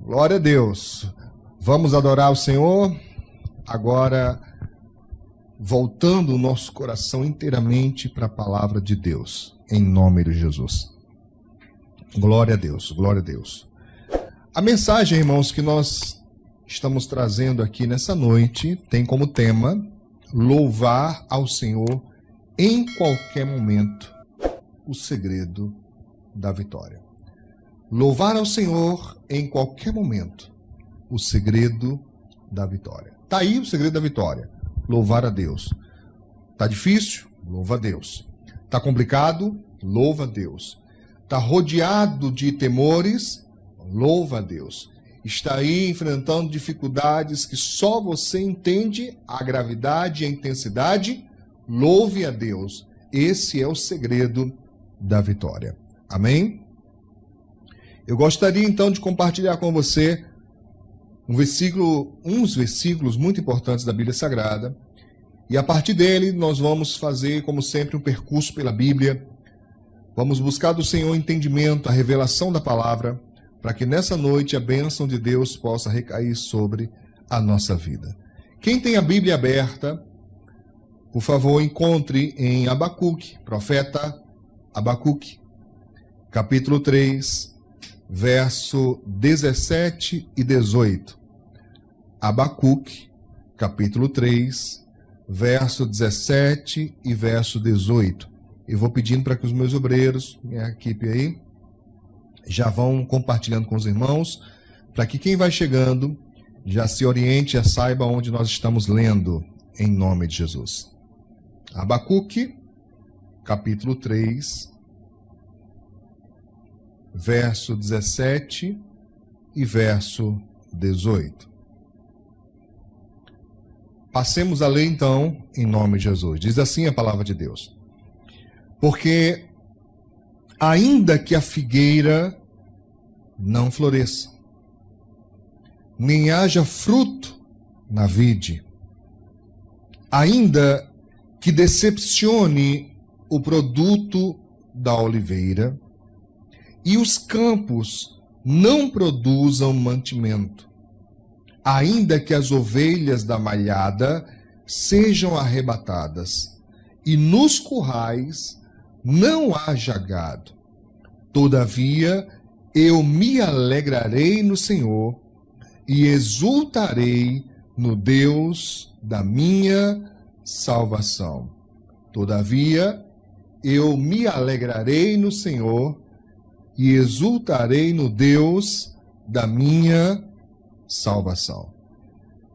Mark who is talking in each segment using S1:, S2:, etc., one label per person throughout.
S1: Glória a Deus. Vamos adorar o Senhor. Agora, voltando o nosso coração inteiramente para a palavra de Deus, em nome de Jesus. Glória a Deus, glória a Deus. A mensagem, irmãos, que nós estamos trazendo aqui nessa noite tem como tema louvar ao Senhor em qualquer momento, o segredo da vitória. Louvar ao Senhor em qualquer momento, o segredo da vitória. Está aí o segredo da vitória, louvar a Deus. Está difícil? Louva a Deus. Está complicado? Louva a Deus. Está rodeado de temores? Louva a Deus. Está aí enfrentando dificuldades que só você entende a gravidade e a intensidade? Louve a Deus. Esse é o segredo da vitória. Amém? Eu gostaria então de compartilhar com você uns versículos muito importantes da Bíblia Sagrada. E a partir dele nós vamos fazer, como sempre, um percurso pela Bíblia. Vamos buscar do Senhor entendimento, a revelação da palavra, para que nessa noite a bênção de Deus possa recair sobre a nossa vida. Quem tem a Bíblia aberta, por favor, encontre em Abacuque, profeta Abacuque, capítulo 3, verso 17 e 18. Abacuque, capítulo 3, verso 17 e verso 18. Eu vou pedindo para que os meus obreiros, minha equipe aí, já vão compartilhando com os irmãos, para que quem vai chegando já se oriente, já saiba onde nós estamos lendo, em nome de Jesus. Abacuque, capítulo 3, verso 17 e verso 18. Passemos a ler então, em nome de Jesus. Diz assim a palavra de Deus. Porque ainda que a figueira não floresça, nem haja fruto na vide, ainda que decepcione o produto da oliveira, e os campos não produzam mantimento, ainda que as ovelhas da malhada sejam arrebatadas, e nos currais não haja gado. Todavia, eu me alegrarei no Senhor, e exultarei no Deus da minha salvação. Todavia, eu me alegrarei no Senhor, e exultarei no Deus da minha salvação.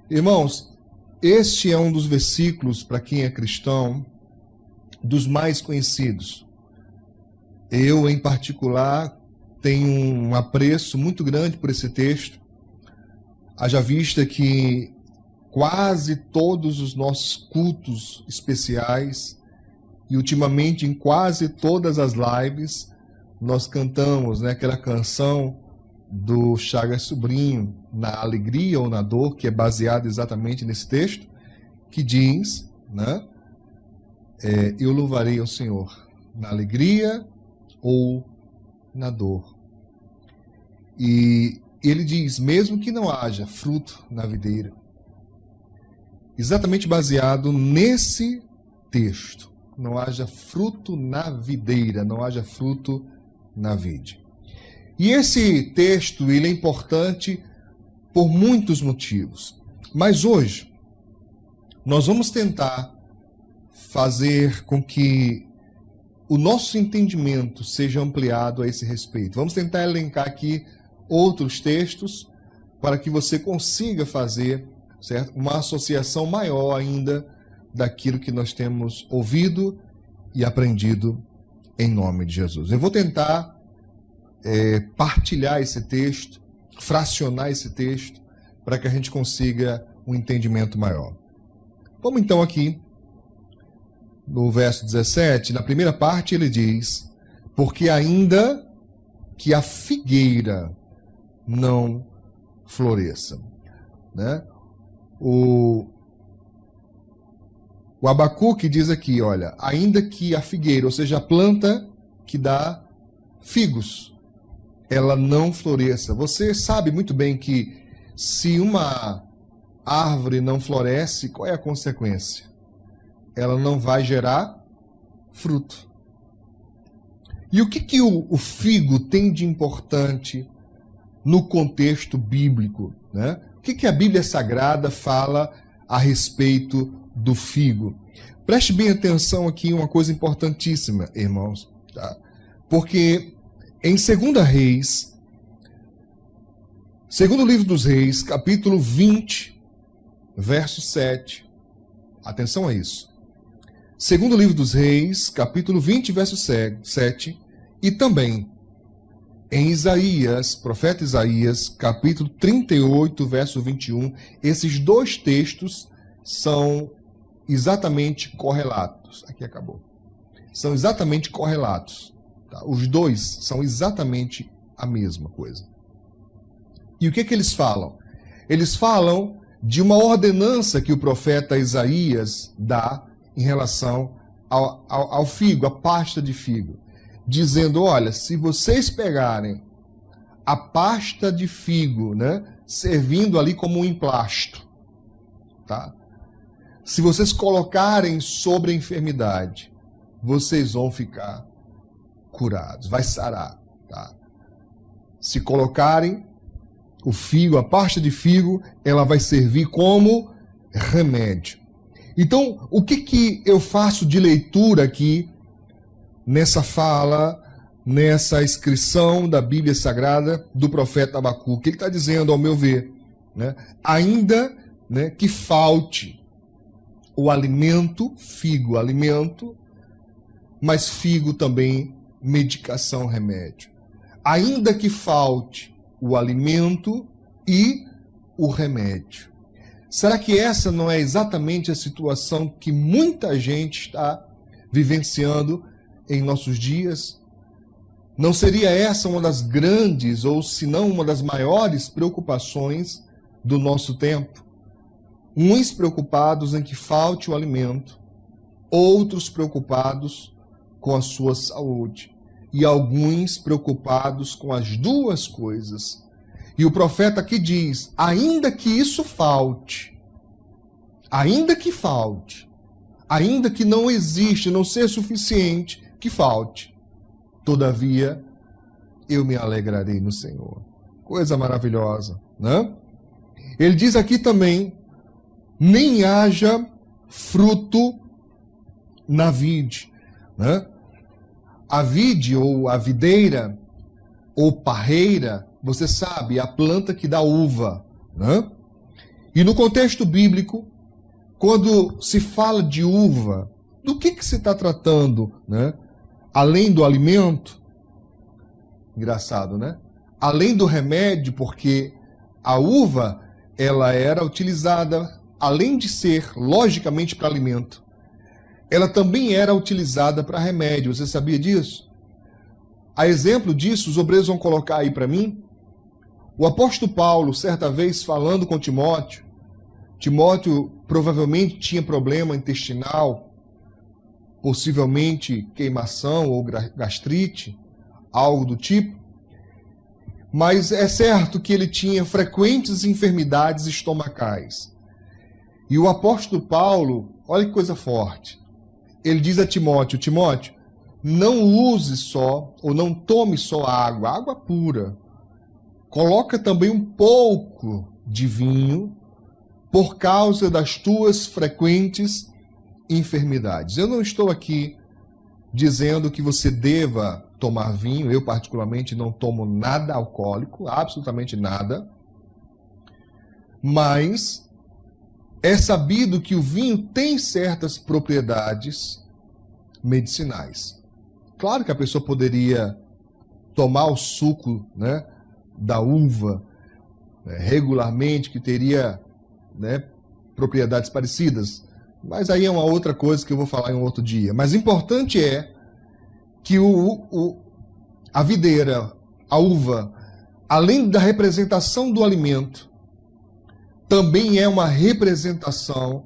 S1: Irmãos, este é um dos versículos, para quem é cristão, dos mais conhecidos. Eu, em particular, tenho um apreço muito grande por esse texto. Haja vista que quase todos os nossos cultos especiais, e ultimamente em quase todas as lives, nós cantamos, aquela canção do Chagas Sobrinho, Na Alegria ou na Dor, que é baseada exatamente nesse texto, que diz, eu louvarei ao Senhor na alegria ou na dor. E ele diz, mesmo que não haja fruto na videira, exatamente baseado nesse texto, não haja fruto na videira, não haja fruto na vide. E esse texto, ele é importante por muitos motivos. Mas hoje, nós vamos tentar fazer com que o nosso entendimento seja ampliado a esse respeito. Vamos tentar elencar aqui outros textos para que você consiga fazer, certo, uma associação maior ainda daquilo que nós temos ouvido e aprendido em nome de Jesus. Eu vou tentar partilhar esse texto, fracionar esse texto, para que a gente consiga um entendimento maior. Vamos então aqui, no verso 17, na primeira parte ele diz, porque ainda que a figueira não floresça. O Abacuque diz aqui, olha, ainda que a figueira, ou seja, a planta que dá figos, ela não floresça. Você sabe muito bem que se uma árvore não floresce, qual é a consequência? Ela não vai gerar fruto. E o que o figo tem de importante no contexto bíblico, né? O que a Bíblia Sagrada fala a respeito do figo? Preste bem atenção aqui, uma coisa importantíssima, irmãos, tá? Porque em 2 Reis, segundo livro dos Reis, capítulo 20, verso 7, atenção a isso. Segundo livro dos Reis, capítulo 20, verso 7, e também em Isaías, profeta Isaías, capítulo 38, verso 21, esses dois textos são exatamente correlatos. Aqui acabou. São exatamente correlatos. Tá? Os dois são exatamente a mesma coisa. E o que eles falam? Eles falam de uma ordenança que o profeta Isaías dá em relação ao figo, a pasta de figo, dizendo, olha, se vocês pegarem a pasta de figo, né, servindo ali como um emplasto, tá? Se vocês colocarem sobre a enfermidade, vocês vão ficar curados, vai sarar, tá? Se colocarem o figo, a pasta de figo, ela vai servir como remédio. Então, o que eu faço de leitura aqui nessa fala, nessa inscrição da Bíblia Sagrada do profeta Abacuque? Ele está dizendo, ao meu ver, né, ainda, né, que falte o alimento, figo, alimento, mas figo também, medicação, remédio. Ainda que falte o alimento e o remédio. Será que essa não é exatamente a situação que muita gente está vivenciando em nossos dias? Não seria essa uma das grandes, ou se não uma das maiores preocupações do nosso tempo? Uns preocupados em que falte o alimento, outros preocupados com a sua saúde, e alguns preocupados com as duas coisas. E o profeta aqui diz, ainda que isso falte, ainda que não existe, não seja suficiente, que falte, todavia eu me alegrarei no Senhor. Coisa maravilhosa, né? Ele diz aqui também, nem haja fruto na vide, né? A vide, ou a videira, ou parreira, você sabe, é a planta que dá uva, né? E no contexto bíblico, quando se fala de uva, do que se está tratando, né? Além do alimento, engraçado, né? Além do remédio, porque a uva, ela era utilizada, além de ser, logicamente, para alimento, ela também era utilizada para remédio. Você sabia disso? A exemplo disso, os obreiros vão colocar aí para mim, o apóstolo Paulo, certa vez, falando com Timóteo, Timóteo provavelmente tinha problema intestinal, possivelmente queimação ou gastrite, algo do tipo, mas é certo que ele tinha frequentes enfermidades estomacais. E o apóstolo Paulo, olha que coisa forte, ele diz a Timóteo, Timóteo, não use só, ou não tome só água pura. Coloca também um pouco de vinho, por causa das tuas frequentes enfermidades. Eu não estou aqui dizendo que você deva tomar vinho, eu particularmente não tomo nada alcoólico, absolutamente nada, mas é sabido que o vinho tem certas propriedades medicinais. Claro que a pessoa poderia tomar o suco, né, da uva regularmente, que teria, né, propriedades parecidas, mas aí é uma outra coisa que eu vou falar em um outro dia. Mas importante é que a videira, a uva, além da representação do alimento, também é uma representação,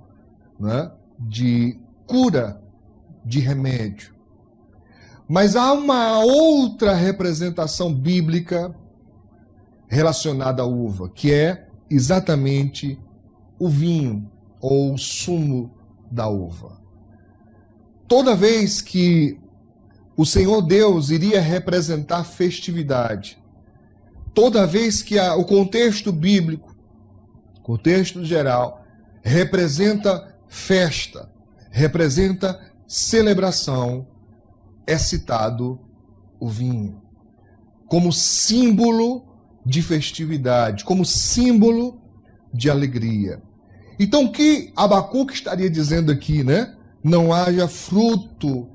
S1: né, de cura, de remédio. Mas há uma outra representação bíblica relacionada à uva, que é exatamente o vinho ou o sumo da uva. Toda vez que o Senhor Deus iria representar festividade, toda vez que o contexto bíblico, contexto geral, representa festa, representa celebração, é citado o vinho como símbolo de festividade, como símbolo de alegria. Então, o que Abacuque estaria dizendo aqui, né? Não haja fruto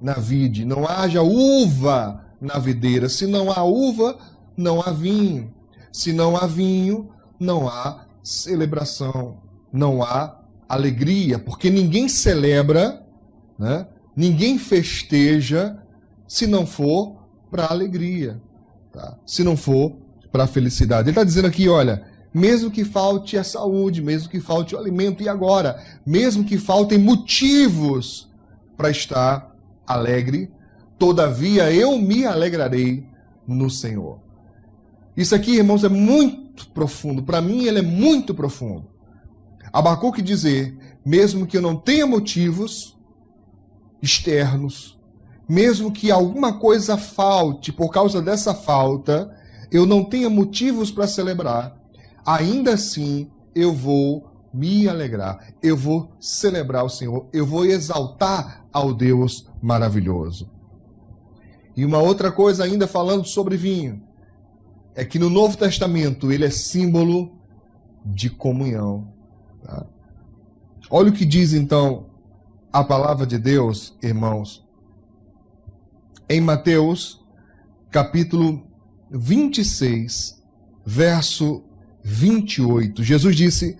S1: na vide, não haja uva na videira. Se não há uva, não há vinho. Se não há vinho, não há celebração, não há alegria, porque ninguém celebra, né? Ninguém festeja se não for para alegria, tá? Se não for para a felicidade. Ele está dizendo aqui, olha, mesmo que falte a saúde, mesmo que falte o alimento, e agora? Mesmo que faltem motivos para estar alegre, todavia eu me alegrarei no Senhor. Isso aqui, irmãos, é muito profundo. Para mim, ele é muito profundo. Abacuque dizer, mesmo que eu não tenha motivos externos, mesmo que alguma coisa falte, por causa dessa falta, eu não tenha motivos para celebrar, ainda assim eu vou me alegrar, eu vou celebrar o Senhor, eu vou exaltar ao Deus maravilhoso. E uma outra coisa ainda falando sobre vinho, é que no Novo Testamento ele é símbolo de comunhão. Tá? Olha o que diz então a palavra de Deus, irmãos, em Mateus, capítulo 26, verso 28. Jesus disse,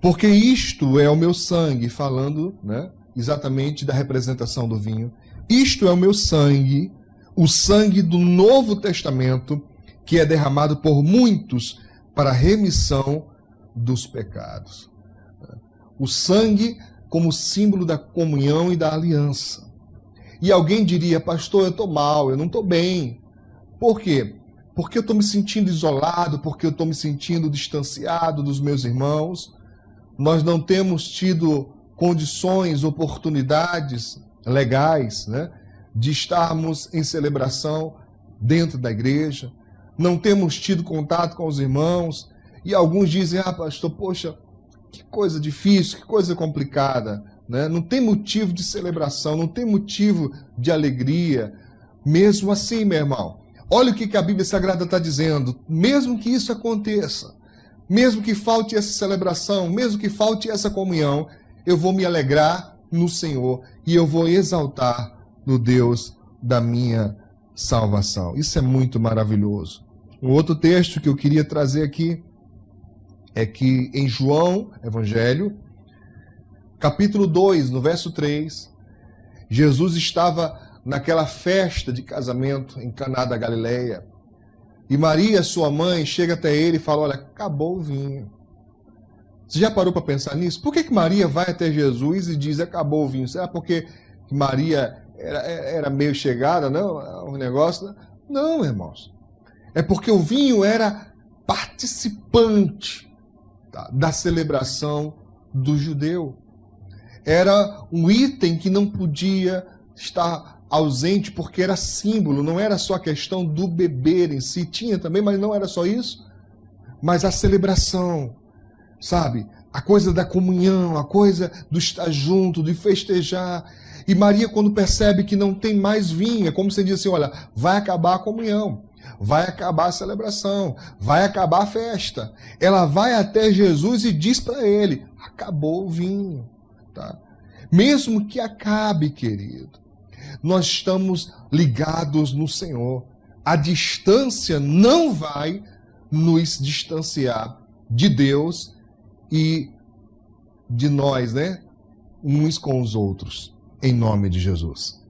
S1: porque isto é o meu sangue, falando, né, exatamente da representação do vinho. Isto é o meu sangue, o sangue do Novo Testamento, que é derramado por muitos para a remissão dos pecados. O sangue como símbolo da comunhão e da aliança. E alguém diria, pastor, eu estou mal, eu não estou bem. Por quê? Porque eu estou me sentindo isolado, porque eu estou me sentindo distanciado dos meus irmãos. Nós não temos tido condições, oportunidades legais, né, de estarmos em celebração dentro da igreja. Não temos tido contato com os irmãos. E alguns dizem, pastor, poxa, que coisa difícil, que coisa complicada, né? Não tem motivo de celebração, não tem motivo de alegria. Mesmo assim, meu irmão, olha o que a Bíblia Sagrada está dizendo. Mesmo que isso aconteça, mesmo que falte essa celebração, mesmo que falte essa comunhão, eu vou me alegrar no Senhor e eu vou exaltar no Deus da minha salvação. Isso é muito maravilhoso. Um outro texto que eu queria trazer aqui é que em João, Evangelho, capítulo 2, no verso 3, Jesus estava naquela festa de casamento em Caná da Galileia. E Maria, sua mãe, chega até ele e fala, olha, acabou o vinho. Você já parou para pensar nisso? Por que Maria vai até Jesus e diz, acabou o vinho? Será porque Maria era meio chegada, não? O negócio? Não, irmãos. É porque o vinho era participante da celebração do judeu. Era um item que não podia estar ausente porque era símbolo, não era só a questão do beber em si, tinha também, mas não era só isso, mas a celebração, sabe? A coisa da comunhão, a coisa do estar junto, de festejar. E Maria, quando percebe que não tem mais vinho, é como se diz assim, olha, vai acabar a comunhão, vai acabar a celebração, vai acabar a festa. Ela vai até Jesus e diz para ele, acabou o vinho. Tá? Mesmo que acabe, querido, nós estamos ligados no Senhor. A distância não vai nos distanciar de Deus e de nós, né? Uns com os outros, em nome de Jesus.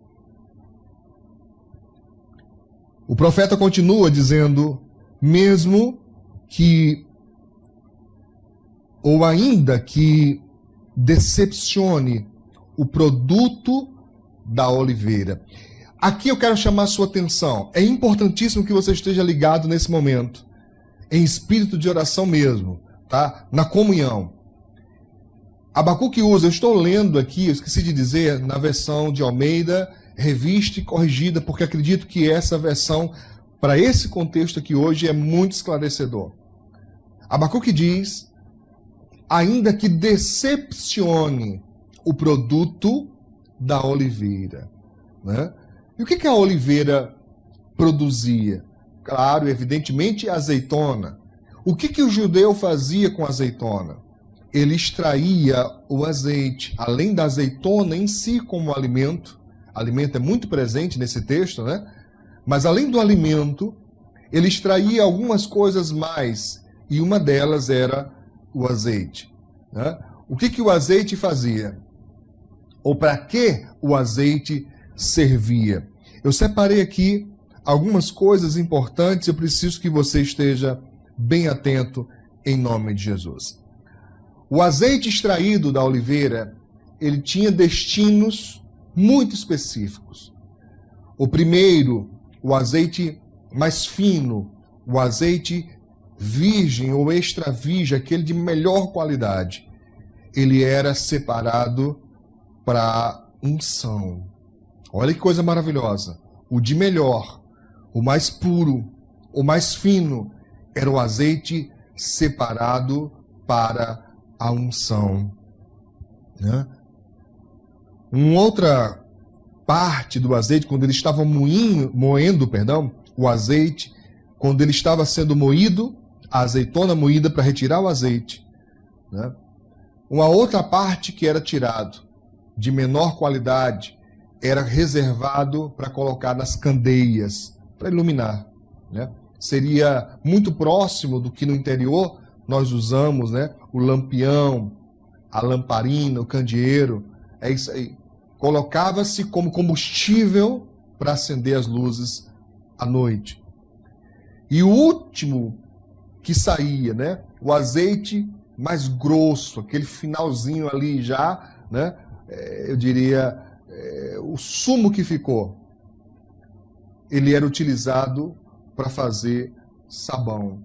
S1: O profeta continua dizendo, mesmo que, ou ainda que decepcione o produto da oliveira. Aqui eu quero chamar a sua atenção. É importantíssimo que você esteja ligado nesse momento, em espírito de oração mesmo, tá? Na comunhão. Abacuque usa, eu estou lendo aqui, eu esqueci de dizer, na versão de Almeida, revista e corrigida, porque acredito que essa versão, para esse contexto aqui hoje, é muito esclarecedor. Abacuque diz, ainda que decepcione o produto da oliveira. Né? E o que a oliveira produzia? Claro, evidentemente, azeitona. O que o judeu fazia com a azeitona? Ele extraía o azeite, além da azeitona em si como alimento é muito presente nesse texto, né? Mas além do alimento, ele extraía algumas coisas mais, e uma delas era o azeite. Né? O que o azeite fazia? Ou para que o azeite servia? Eu separei aqui algumas coisas importantes, eu preciso que você esteja bem atento em nome de Jesus. O azeite extraído da oliveira, ele tinha destinos muito específicos. O primeiro, o azeite mais fino, o azeite virgem ou extra virgem, aquele de melhor qualidade, ele era separado para unção. Olha que coisa maravilhosa. O de melhor, o mais puro, o mais fino, era o azeite separado para a unção. Né? Uma outra parte do azeite, quando ele estava moendo, o azeite, quando ele estava sendo moído, a azeitona moída para retirar o azeite. Né? Uma outra parte que era tirado, de menor qualidade, era reservado para colocar nas candeias, para iluminar. Né? Seria muito próximo do que no interior nós usamos, né? O lampião, a lamparina, o candeeiro. É isso aí. Colocava-se como combustível para acender as luzes à noite. E o último que saía, né? O azeite mais grosso, aquele finalzinho ali já, né? Eu diria, o sumo que ficou, ele era utilizado para fazer sabão.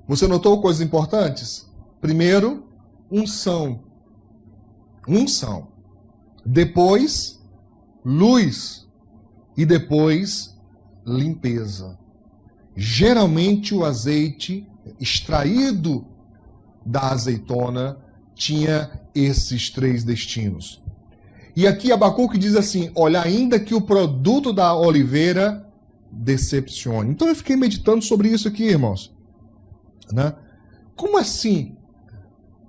S1: Você notou coisas importantes? Primeiro, unção. Unção. Depois, luz. E depois, limpeza. Geralmente o azeite extraído da azeitona tinha esses três destinos. E aqui Abacuque diz assim, olha, ainda que o produto da oliveira decepcione. Então eu fiquei meditando sobre isso aqui, irmãos. Né? Como assim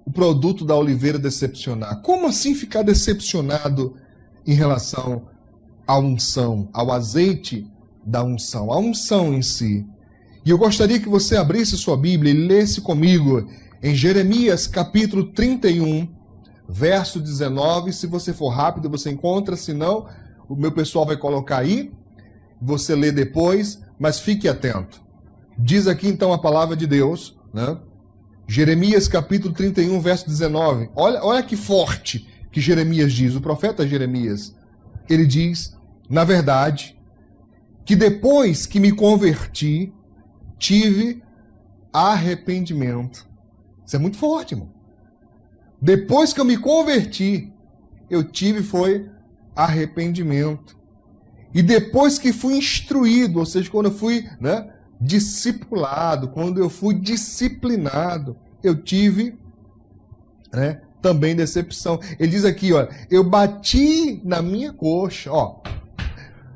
S1: o produto da oliveira decepcionar? Como assim ficar decepcionado em relação à unção, ao azeite da unção, a unção em si? E eu gostaria que você abrisse sua Bíblia e lesse comigo em Jeremias capítulo 31, verso 19. Se você for rápido, você encontra, senão o meu pessoal vai colocar aí, você lê depois, mas fique atento. Diz aqui então a palavra de Deus, né? Jeremias capítulo 31, verso 19. Olha que forte que Jeremias diz, o profeta Jeremias. Ele diz, na verdade, que depois que me converti, tive arrependimento. Isso é muito forte, irmão. Depois que eu me converti, eu tive foi arrependimento. E depois que fui instruído, ou seja, quando eu fui, né, discipulado, quando eu fui disciplinado, eu tive, né, também decepção. Ele diz aqui, olha, eu bati na minha coxa, ó.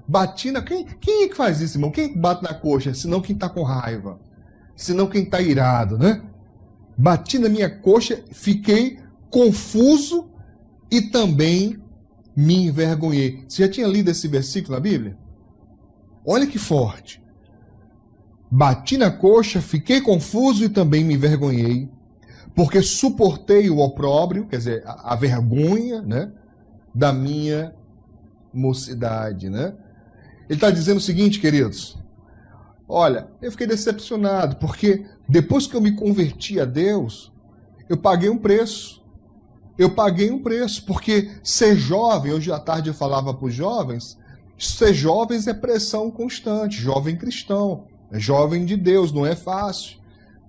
S1: Bati na... Quem é que faz isso, irmão? Quem bate na coxa? Senão quem está com raiva. Senão quem está irado, né? Bati na minha coxa, fiquei confuso e também me envergonhei. Você já tinha lido esse versículo na Bíblia? Olha que forte. Bati na coxa, fiquei confuso e também me envergonhei, porque suportei o opróbrio, quer dizer, a vergonha, né, da minha mocidade, né? Ele está dizendo o seguinte, queridos, olha, eu fiquei decepcionado, porque depois que eu me converti a Deus, eu paguei um preço. Eu paguei um preço, porque ser jovem, hoje à tarde eu falava para os jovens, Ser jovens é pressão constante, jovem cristão, jovem de Deus, não é fácil.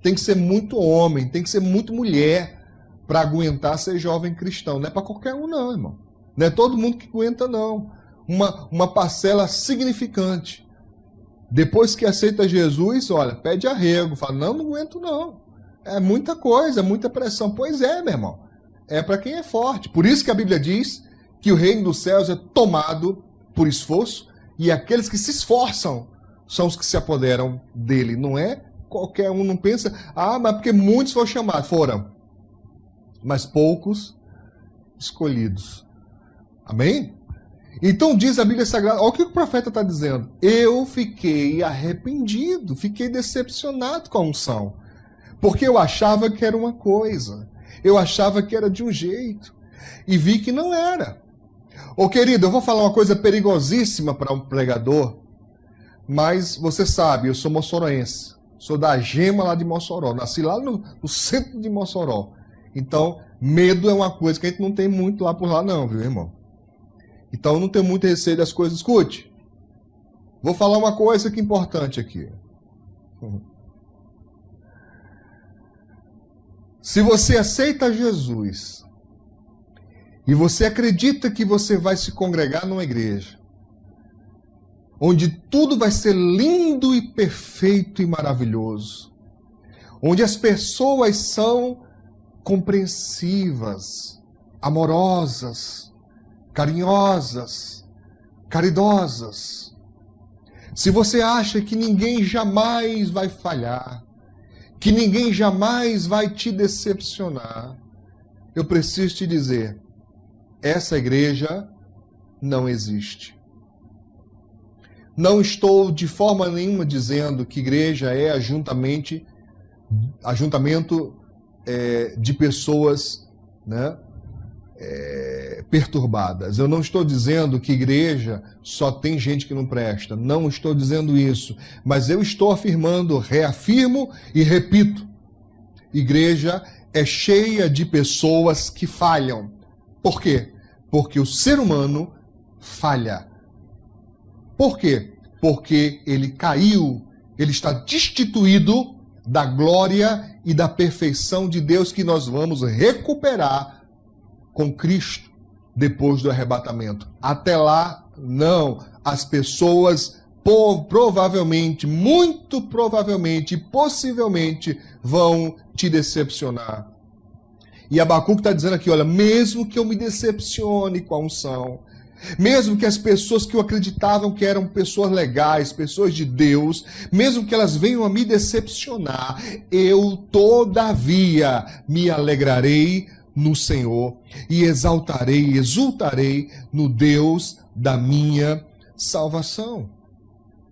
S1: Tem que ser muito homem, tem que ser muito mulher para aguentar ser jovem cristão. Não é para qualquer um não, irmão. Não é todo mundo que aguenta não. Uma parcela significante. Depois que aceita Jesus, olha, pede arrego, fala, não aguento não. É muita coisa, muita pressão. Pois é, meu irmão. É para quem é forte. Por isso que a Bíblia diz que o reino dos céus é tomado por esforço, e aqueles que se esforçam são os que se apoderam dele. Não é qualquer um, não pensa, mas porque muitos foram chamados. Foram. Mas poucos escolhidos. Amém? Então diz a Bíblia Sagrada, olha o que o profeta está dizendo. Eu fiquei arrependido, fiquei decepcionado com a unção. Porque eu achava que era uma coisa. Eu achava que era de um jeito. E vi que não era. Ô querido, eu vou falar uma coisa perigosíssima para um pregador, mas você sabe, eu sou moçoroense, sou da Gema lá de Mossoró, nasci lá no centro de Mossoró. Então, medo é uma coisa que a gente não tem muito lá por lá não, viu, irmão? Então, eu não tenho muito receio das coisas. Escute, vou falar uma coisa que é importante aqui. Se você aceita Jesus e você acredita que você vai se congregar numa igreja onde tudo vai ser lindo e perfeito e maravilhoso, onde as pessoas são compreensivas, amorosas, carinhosas, caridosas, se você acha que ninguém jamais vai falhar, que ninguém jamais vai te decepcionar, eu preciso te dizer, essa igreja não existe. Não estou de forma nenhuma dizendo que igreja é ajuntamento de pessoas, né, perturbadas. Eu não estou dizendo que igreja só tem gente que não presta. Não estou dizendo isso. Mas eu estou afirmando, reafirmo e repito. Igreja é cheia de pessoas que falham. Por quê? Porque o ser humano falha. Por quê? Porque ele caiu, ele está destituído da glória e da perfeição de Deus que nós vamos recuperar com Cristo depois do arrebatamento. Até lá, não. As pessoas provavelmente, muito provavelmente, possivelmente vão te decepcionar. E Abacuque está dizendo aqui, olha, mesmo que eu me decepcione com a unção, mesmo que as pessoas que eu acreditavam que eram pessoas legais, pessoas de Deus, mesmo que elas venham a me decepcionar, eu todavia me alegrarei no Senhor e exaltarei, exultarei no Deus da minha salvação.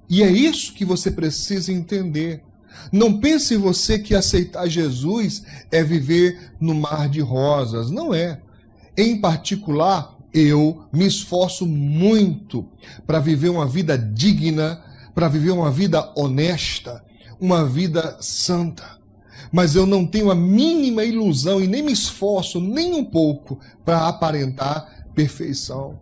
S1: E é isso que você precisa entender. Não pense você que aceitar Jesus é viver no mar de rosas. Não é. Em particular, eu me esforço muito para viver uma vida digna, para viver uma vida honesta, uma vida santa. Mas eu não tenho a mínima ilusão e nem me esforço nem um pouco para aparentar perfeição.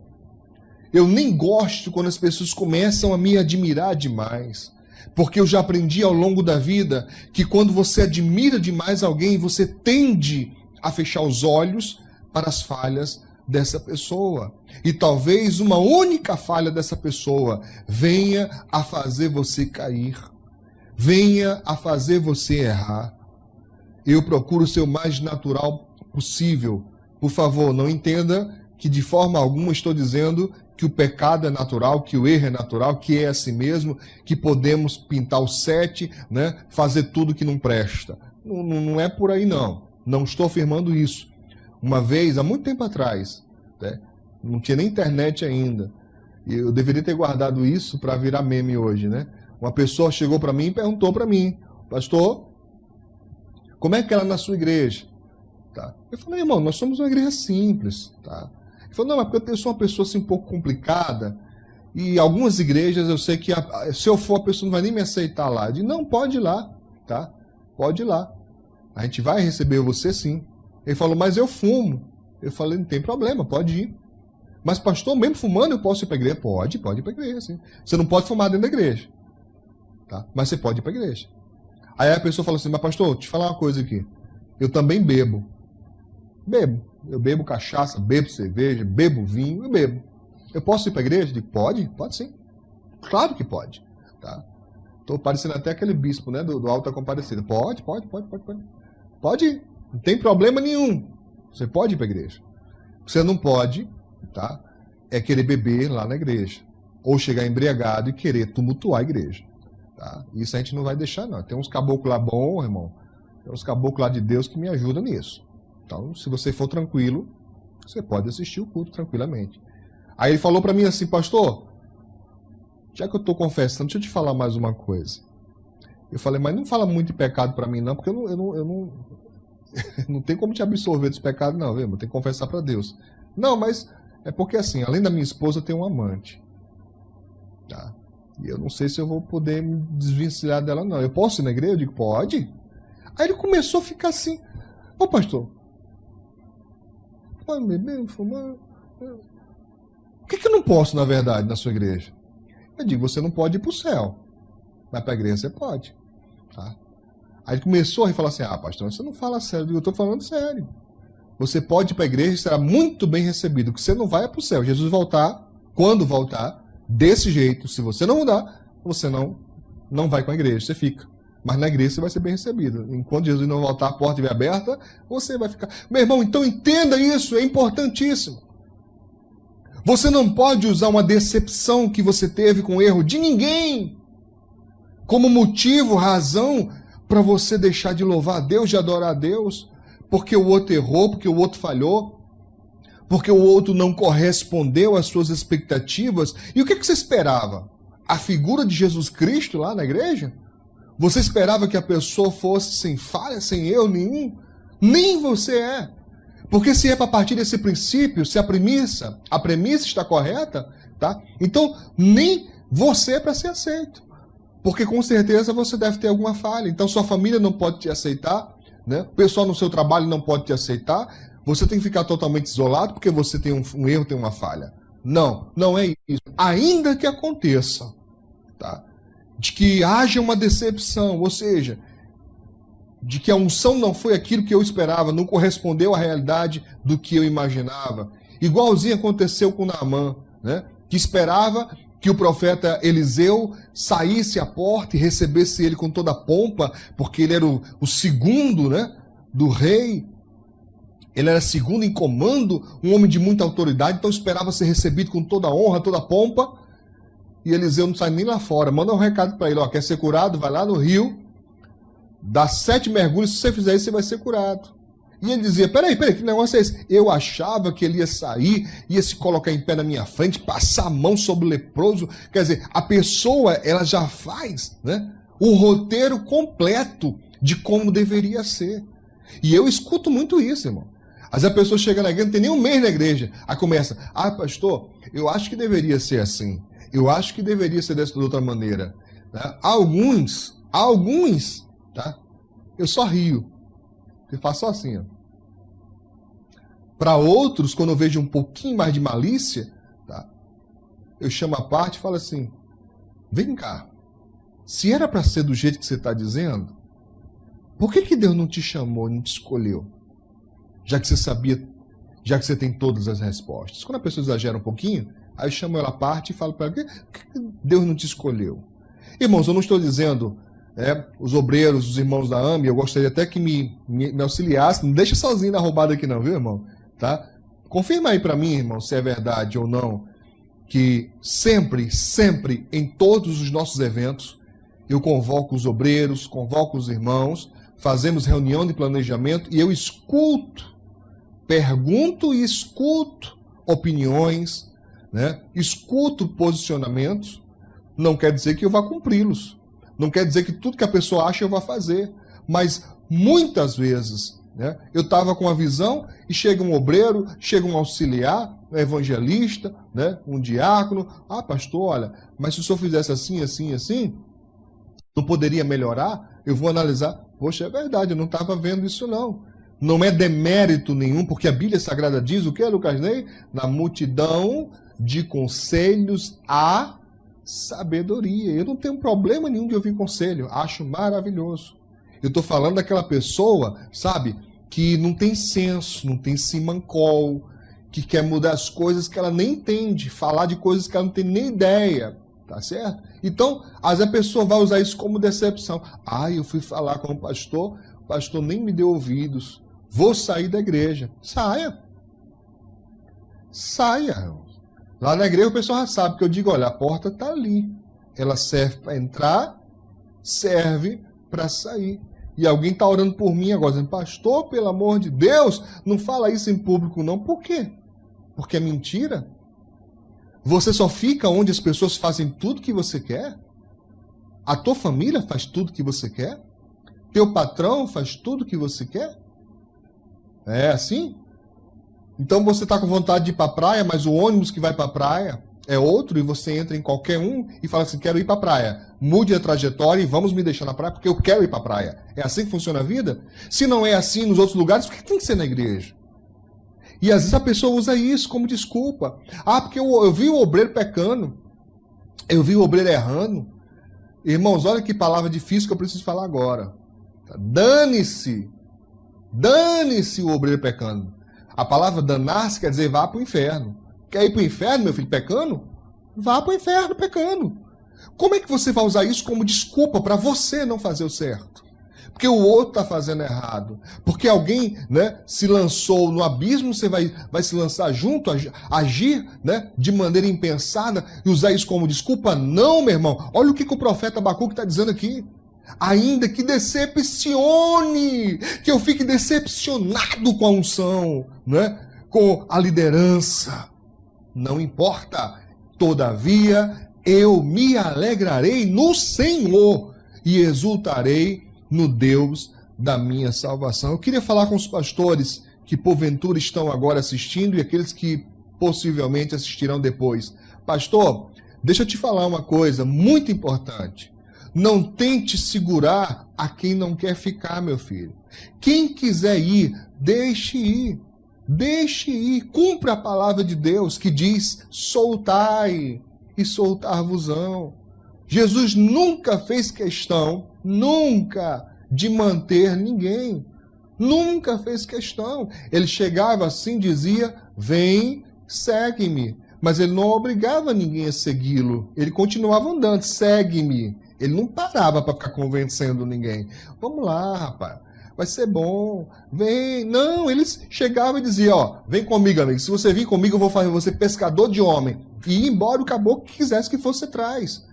S1: Eu nem gosto quando as pessoas começam a me admirar demais. Porque eu já aprendi ao longo da vida que quando você admira demais alguém, você tende a fechar os olhos para as falhas dessa pessoa. E talvez uma única falha dessa pessoa venha a fazer você cair. Venha a fazer você errar. Eu procuro ser o mais natural possível. Por favor, não entenda que de forma alguma estou dizendo que o pecado é natural, que o erro é natural, que é assim mesmo, que podemos pintar o 7, né, fazer tudo que não presta. Não é por aí não. Não estou afirmando isso. Uma vez, há muito tempo atrás, né, não tinha nem internet ainda, eu deveria ter guardado isso para virar meme hoje, né? Uma pessoa chegou para mim e perguntou para mim, pastor, como é que era na sua igreja? Tá. Eu falei, irmão, nós somos uma igreja simples, tá? Ele falou, não, mas porque eu sou uma pessoa assim um pouco complicada e algumas igrejas eu sei que se eu for a pessoa não vai nem me aceitar lá. Eu disse, não, pode ir lá, tá? Pode ir lá. A gente vai receber você sim. Ele falou, mas eu fumo. Eu falei, não tem problema, pode ir. Mas pastor, mesmo fumando eu posso ir para a igreja? Pode ir para a igreja, sim. Você não pode fumar dentro da igreja, tá? Mas você pode ir para a igreja. Aí a pessoa fala assim, mas pastor, te falar uma coisa aqui. Eu também bebo. Bebo. Eu bebo cachaça, bebo cerveja, bebo vinho, eu bebo. Eu posso ir para a igreja? Eu digo, pode? Pode sim. Claro que pode. Tá? Estou parecendo até aquele bispo, né, do Alto da Compadecida. Pode. Pode ir. Não tem problema nenhum. Você pode ir para a igreja. Você não pode, tá? É querer beber lá na igreja. Ou chegar embriagado e querer tumultuar a igreja. Tá? Isso a gente não vai deixar, não. Tem uns caboclos lá bons, irmão. Tem uns caboclos lá de Deus que me ajudam nisso. Então, se você for tranquilo, você pode assistir o culto tranquilamente. Aí ele falou para mim assim, pastor, já que eu estou confessando, deixa eu te falar mais uma coisa. Eu falei, mas não fala muito de pecado para mim não, porque eu não tenho como te absolver dos pecados não, viu? Eu tenho que confessar para Deus. Não, mas é porque assim, além da minha esposa, eu tenho um amante. Tá? E eu não sei se eu vou poder me desvencilhar dela não. Eu posso ir na igreja? Eu digo, pode. Aí ele começou a ficar assim, ô pastor, pode beber, fumar... Por que eu não posso, na verdade, na sua igreja? Eu digo, você não pode ir para o céu. Mas para a igreja você pode. Tá? Aí ele começou a falar assim, pastor, você não fala sério. Eu digo, eu estou falando sério. Você pode ir para a igreja e será muito bem recebido. Que você não vai para o céu. Jesus voltar, quando voltar, desse jeito, se você não mudar, você não vai com a igreja, você fica. Mas na igreja você vai ser bem recebido. Enquanto Jesus não voltar, a porta estiver aberta, você vai ficar. Meu irmão, então entenda isso, é importantíssimo. Você não pode usar uma decepção que você teve com o erro de ninguém como motivo, razão para você deixar de louvar a Deus, de adorar a Deus, porque o outro errou, porque o outro falhou, porque o outro não correspondeu às suas expectativas. E o que você esperava? A figura de Jesus Cristo lá na igreja? Você esperava que a pessoa fosse sem falha, sem erro nenhum? Nem você é. Porque se é para partir desse princípio, se a premissa está correta, tá? Então nem você é para ser aceito. Porque com certeza você deve ter alguma falha. Então sua família não pode te aceitar, né? O pessoal no seu trabalho não pode te aceitar. Você tem que ficar totalmente isolado porque você tem um erro, tem uma falha. Não é isso. Ainda que aconteça, tá? De que haja uma decepção, ou seja, de que a unção não foi aquilo que eu esperava, não correspondeu à realidade do que eu imaginava. Igualzinho aconteceu com Naamã, né? Que esperava que o profeta Eliseu saísse à porta e recebesse ele com toda a pompa, porque ele era o segundo, né, do rei. Ele era segundo em comando, um homem de muita autoridade, então esperava ser recebido com toda a honra, toda a pompa. E Eliseu não sai nem lá fora. Manda um recado para ele, ó, quer ser curado? Vai lá no rio, dá 7 mergulhos, se você fizer isso, você vai ser curado. E ele dizia, peraí, que negócio é esse? Eu achava que ele ia sair, ia se colocar em pé na minha frente, passar a mão sobre o leproso. Quer dizer, a pessoa, ela já faz, né, o roteiro completo de como deveria ser. E eu escuto muito isso, irmão. Às vezes a pessoa chega na igreja, não tem nem um mês na igreja. Aí começa, pastor, eu acho que deveria ser assim. Eu acho que deveria ser dessa outra maneira. Tá? Alguns, tá? Eu só rio. Eu faço só assim, ó. Para outros, quando eu vejo um pouquinho mais de malícia, tá? Eu chamo a parte e falo assim, vem cá, se era para ser do jeito que você está dizendo, por que Deus não te chamou, não te escolheu? Já que você sabia, já que você tem todas as respostas. Quando a pessoa exagera um pouquinho, aí eu chamo ela à parte e falo para ela, por que Deus não te escolheu? Irmãos, eu não estou dizendo... os obreiros, os irmãos da AME, eu gostaria até que me auxiliasse. Não deixa sozinho na roubada aqui não, viu, irmão? Tá? Confirma aí para mim, irmão, se é verdade ou não, que sempre, em todos os nossos eventos, eu convoco os obreiros, convoco os irmãos, fazemos reunião de planejamento e eu escuto, pergunto e escuto opiniões, né? Escuto posicionamentos. Não quer dizer que eu vá cumpri-los. Não quer dizer que tudo que a pessoa acha eu vou fazer. Mas muitas vezes, né, eu estava com a visão e chega um obreiro, chega um auxiliar, um evangelista, né, um diácono. Pastor, olha, mas se o senhor fizesse assim, assim, assim, não poderia melhorar? Eu vou analisar. Poxa, é verdade, eu não estava vendo isso não. não é demérito nenhum, porque a Bíblia Sagrada diz o que, Lucas Ney? Na multidão de conselhos há sabedoria. Eu não tenho problema nenhum de ouvir conselho, acho maravilhoso. Eu estou falando daquela pessoa, sabe, que não tem senso, não tem simancol, que quer mudar as coisas que ela nem entende, falar de coisas que ela não tem nem ideia, tá certo? Então, às vezes a pessoa vai usar isso como decepção. Eu fui falar com o pastor nem me deu ouvidos, vou sair da igreja. Saia. Lá na igreja o pessoal já sabe que eu digo, olha, a porta está ali. Ela serve para entrar, serve para sair. E alguém está orando por mim agora, dizendo, pastor, pelo amor de Deus, não fala isso em público não. Por quê? Porque é mentira? Você só fica onde as pessoas fazem tudo que você quer? A tua família faz tudo que você quer? Teu patrão faz tudo que você quer? É assim? Então você está com vontade de ir para a praia, mas o ônibus que vai para a praia é outro e você entra em qualquer um e fala assim, quero ir para a praia. Mude a trajetória e vamos me deixar na praia porque eu quero ir para a praia. É assim que funciona a vida? Se não é assim nos outros lugares, por que tem que ser na igreja? E às vezes a pessoa usa isso como desculpa. Porque eu vi o obreiro pecando. Eu vi o obreiro errando. Irmãos, olha que palavra difícil que eu preciso falar agora. Dane-se. Dane-se o obreiro pecando. A palavra danar-se quer dizer vá para o inferno. Quer ir para o inferno, meu filho, pecando? Vá para o inferno pecando. Como é que você vai usar isso como desculpa para você não fazer o certo? Porque o outro está fazendo errado. Porque alguém, né, se lançou no abismo, você vai se lançar junto, agir, né, de maneira impensada e usar isso como desculpa? Não, meu irmão. Olha o que o profeta Abacuque está dizendo aqui. Ainda que decepcione, que eu fique decepcionado com a unção, né, com a liderança. Não importa. Todavia, eu me alegrarei no Senhor e exultarei no Deus da minha salvação. Eu queria falar com os pastores que porventura estão agora assistindo e aqueles que possivelmente assistirão depois. Pastor, deixa eu te falar uma coisa muito importante. Não tente segurar a quem não quer ficar, meu filho. Quem quiser ir, deixe ir. Deixe ir. Cumpra a palavra de Deus que diz, soltai e soltar-vos-ão. Jesus nunca fez questão, nunca, de manter ninguém. Nunca fez questão. Ele chegava assim, dizia, vem, segue-me. Mas ele não obrigava ninguém a segui-lo. Ele continuava andando, segue-me. Ele não parava para ficar convencendo ninguém. Vamos lá, rapaz. Vai ser bom. Vem. Não, eles chegavam e diziam, vem comigo, amigo. Se você vir comigo, eu vou fazer você pescador de homem. E ir embora o caboclo que quisesse que fosse atrás.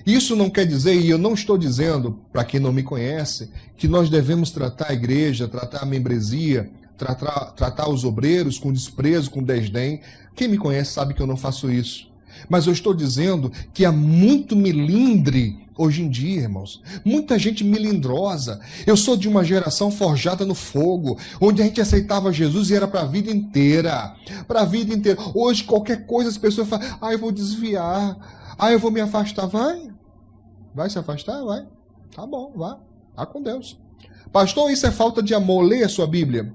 S1: Isso não quer dizer, e eu não estou dizendo, para quem não me conhece, que nós devemos tratar a igreja, tratar a membresia, tratar os obreiros com desprezo, com desdém. Quem me conhece sabe que eu não faço isso. Mas eu estou dizendo que há muito melindre hoje em dia, irmãos. Muita gente melindrosa. Eu sou de uma geração forjada no fogo, onde a gente aceitava Jesus e era para a vida inteira. Para a vida inteira. Hoje, qualquer coisa, as pessoas falam, eu vou desviar. Eu vou me afastar. Vai se afastar? Vai. Tá bom, vá. Vá com Deus. Pastor, isso é falta de amor. Leia a sua Bíblia.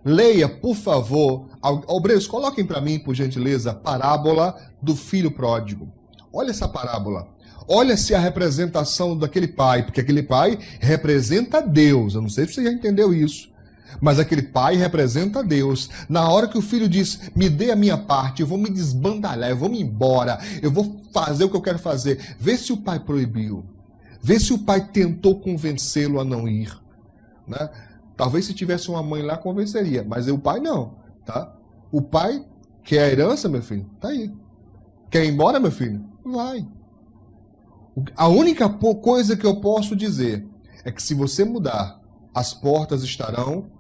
S1: Leia, por favor. Obreiros, coloquem para mim, por gentileza, a parábola do filho pródigo. Olha essa parábola. Olha-se a representação daquele pai, porque aquele pai representa Deus. Eu não sei se você já entendeu isso. Mas aquele pai representa Deus. Na hora que o filho diz, me dê a minha parte, eu vou me desbandalhar, eu vou me embora, eu vou fazer o que eu quero fazer. Vê se o pai proibiu. Vê se o pai tentou convencê-lo a não ir. Né? Talvez se tivesse uma mãe lá, convenceria. Mas o pai não. Tá? O pai quer a herança, meu filho? Tá aí. Quer ir embora, meu filho? Vai. A única coisa que eu posso dizer é que se você mudar, as portas estarão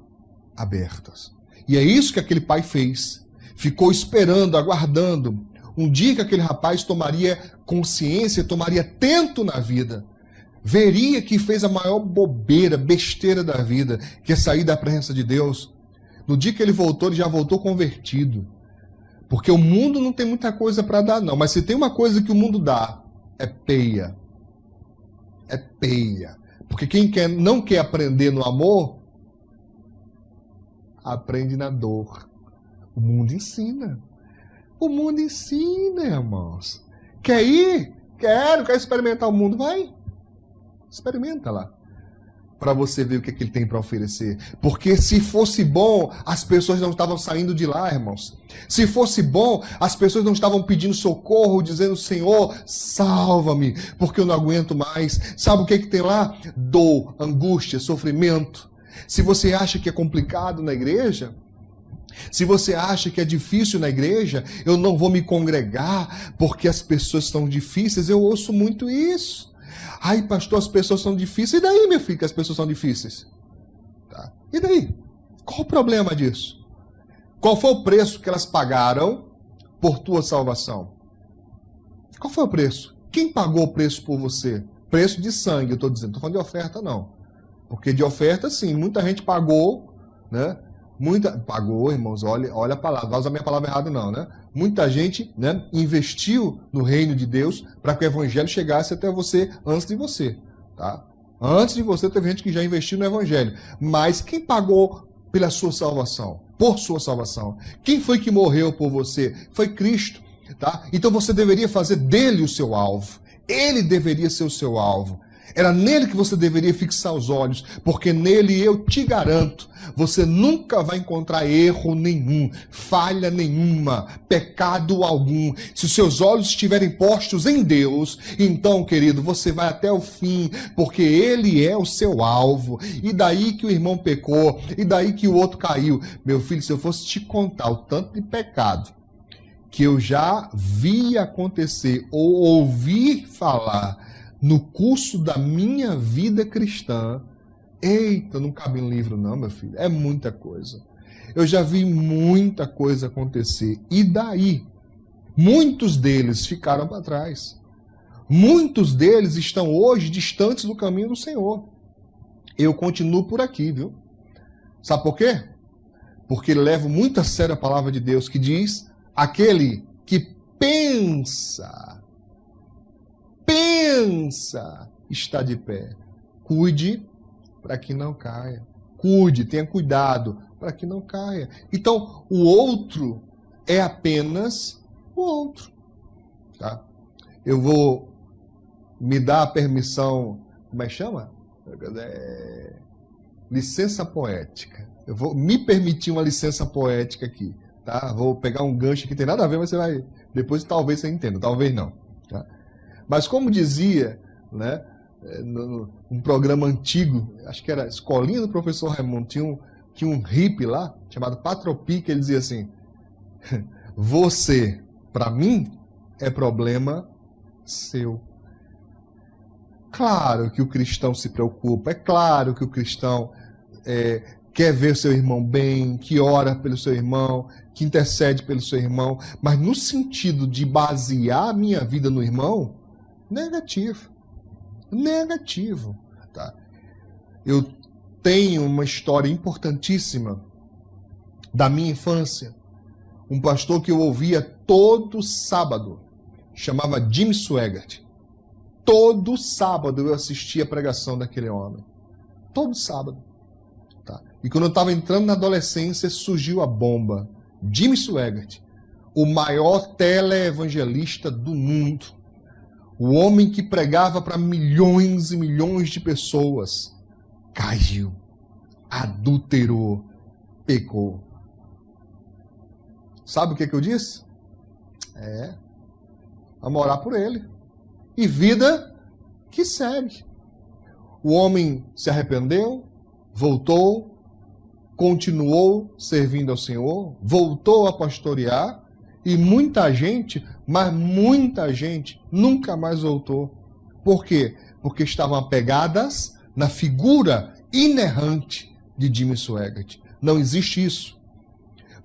S1: abertas. E é isso que aquele pai fez. Ficou esperando, aguardando. Um dia que aquele rapaz tomaria consciência, tomaria tento na vida. Veria que fez a maior bobeira, besteira da vida, que é sair da presença de Deus. No dia que ele voltou, ele já voltou convertido. Porque o mundo não tem muita coisa para dar, não. Mas se tem uma coisa que o mundo dá, é peia. É peia. Porque quem não quer aprender no amor, aprende na dor. O mundo ensina. O mundo ensina, irmãos. Quer ir? Quero experimentar o mundo. Vai. Experimenta lá. Para você ver o que ele tem para oferecer. Porque se fosse bom, as pessoas não estavam saindo de lá, irmãos. Se fosse bom, as pessoas não estavam pedindo socorro, dizendo, Senhor, salva-me, porque eu não aguento mais. Sabe o que tem lá? Dor, angústia, sofrimento. Se você acha que é complicado na igreja, se você acha que é difícil na igreja, eu não vou me congregar porque as pessoas são difíceis. Eu ouço muito isso. Ai, pastor, as pessoas são difíceis. E daí, meu filho, que as pessoas são difíceis? Tá. E daí? Qual o problema disso? Qual foi o preço que elas pagaram por tua salvação? Qual foi o preço? Quem pagou o preço por você? Preço de sangue, eu estou dizendo. Não estou falando de oferta, não. Porque de oferta, sim, muita gente pagou, né? Pagou, irmãos, olha a palavra, não vai usar a minha palavra errada não, né? Muita gente, né, investiu no reino de Deus para que o evangelho chegasse até você antes de você, tá? Antes de você teve gente que já investiu no evangelho, mas quem pagou pela sua salvação? Por sua salvação? Quem foi que morreu por você? Foi Cristo, tá? Então você deveria fazer dele o seu alvo. Ele deveria ser o seu alvo. Era nele que você deveria fixar os olhos, porque nele eu te garanto, você nunca vai encontrar erro nenhum, falha nenhuma, pecado algum. Se os seus olhos estiverem postos em Deus, então, querido, você vai até o fim, porque ele é o seu alvo. E daí que o irmão pecou, e daí que o outro caiu. Meu filho, se eu fosse te contar o tanto de pecado que eu já vi acontecer ou ouvi falar no curso da minha vida cristã, eita, não cabe em livro não, meu filho, é muita coisa. Eu já vi muita coisa acontecer, e daí? Muitos deles ficaram para trás. Muitos deles estão hoje distantes do caminho do Senhor. Eu continuo por aqui, viu? Sabe por quê? Porque levo muito a sério a palavra de Deus, que diz, aquele que pensa está de pé. Cuide para que não caia. Cuide, tenha cuidado para que não caia. Então, o outro é apenas o outro. Tá? Eu vou me dar a permissão, como é que chama? Licença poética. Eu vou me permitir uma licença poética aqui. Tá? Vou pegar um gancho que tem nada a ver, mas você vai... Depois talvez você entenda, talvez não. Tá? Mas como dizia, né, num programa antigo, acho que era Escolinha do Professor Raimundo, tinha um hippie lá, chamado Patropi, que ele dizia assim, você, para mim, é problema seu. Claro que o cristão se preocupa, é claro que o cristão quer ver seu irmão bem, que ora pelo seu irmão, que intercede pelo seu irmão, mas no sentido de basear a minha vida no irmão, negativo. Negativo. Tá? Eu tenho uma história importantíssima da minha infância. Um pastor que eu ouvia todo sábado, chamava Jim Swaggart. Todo sábado eu assistia a pregação daquele homem. Todo sábado. Tá? E quando eu estava entrando na adolescência, surgiu a bomba. Jim Swaggart, o maior teleevangelista do mundo. O homem que pregava para milhões e milhões de pessoas, caiu, adulterou, pecou. Sabe o que eu disse? Vamos orar por ele. E vida que segue. O homem se arrependeu, voltou, continuou servindo ao Senhor, voltou a pastorear, e muita gente, mas muita gente, nunca mais voltou. Por quê? Porque estavam apegadas na figura inerrante de Jim Swaggart. Não existe isso.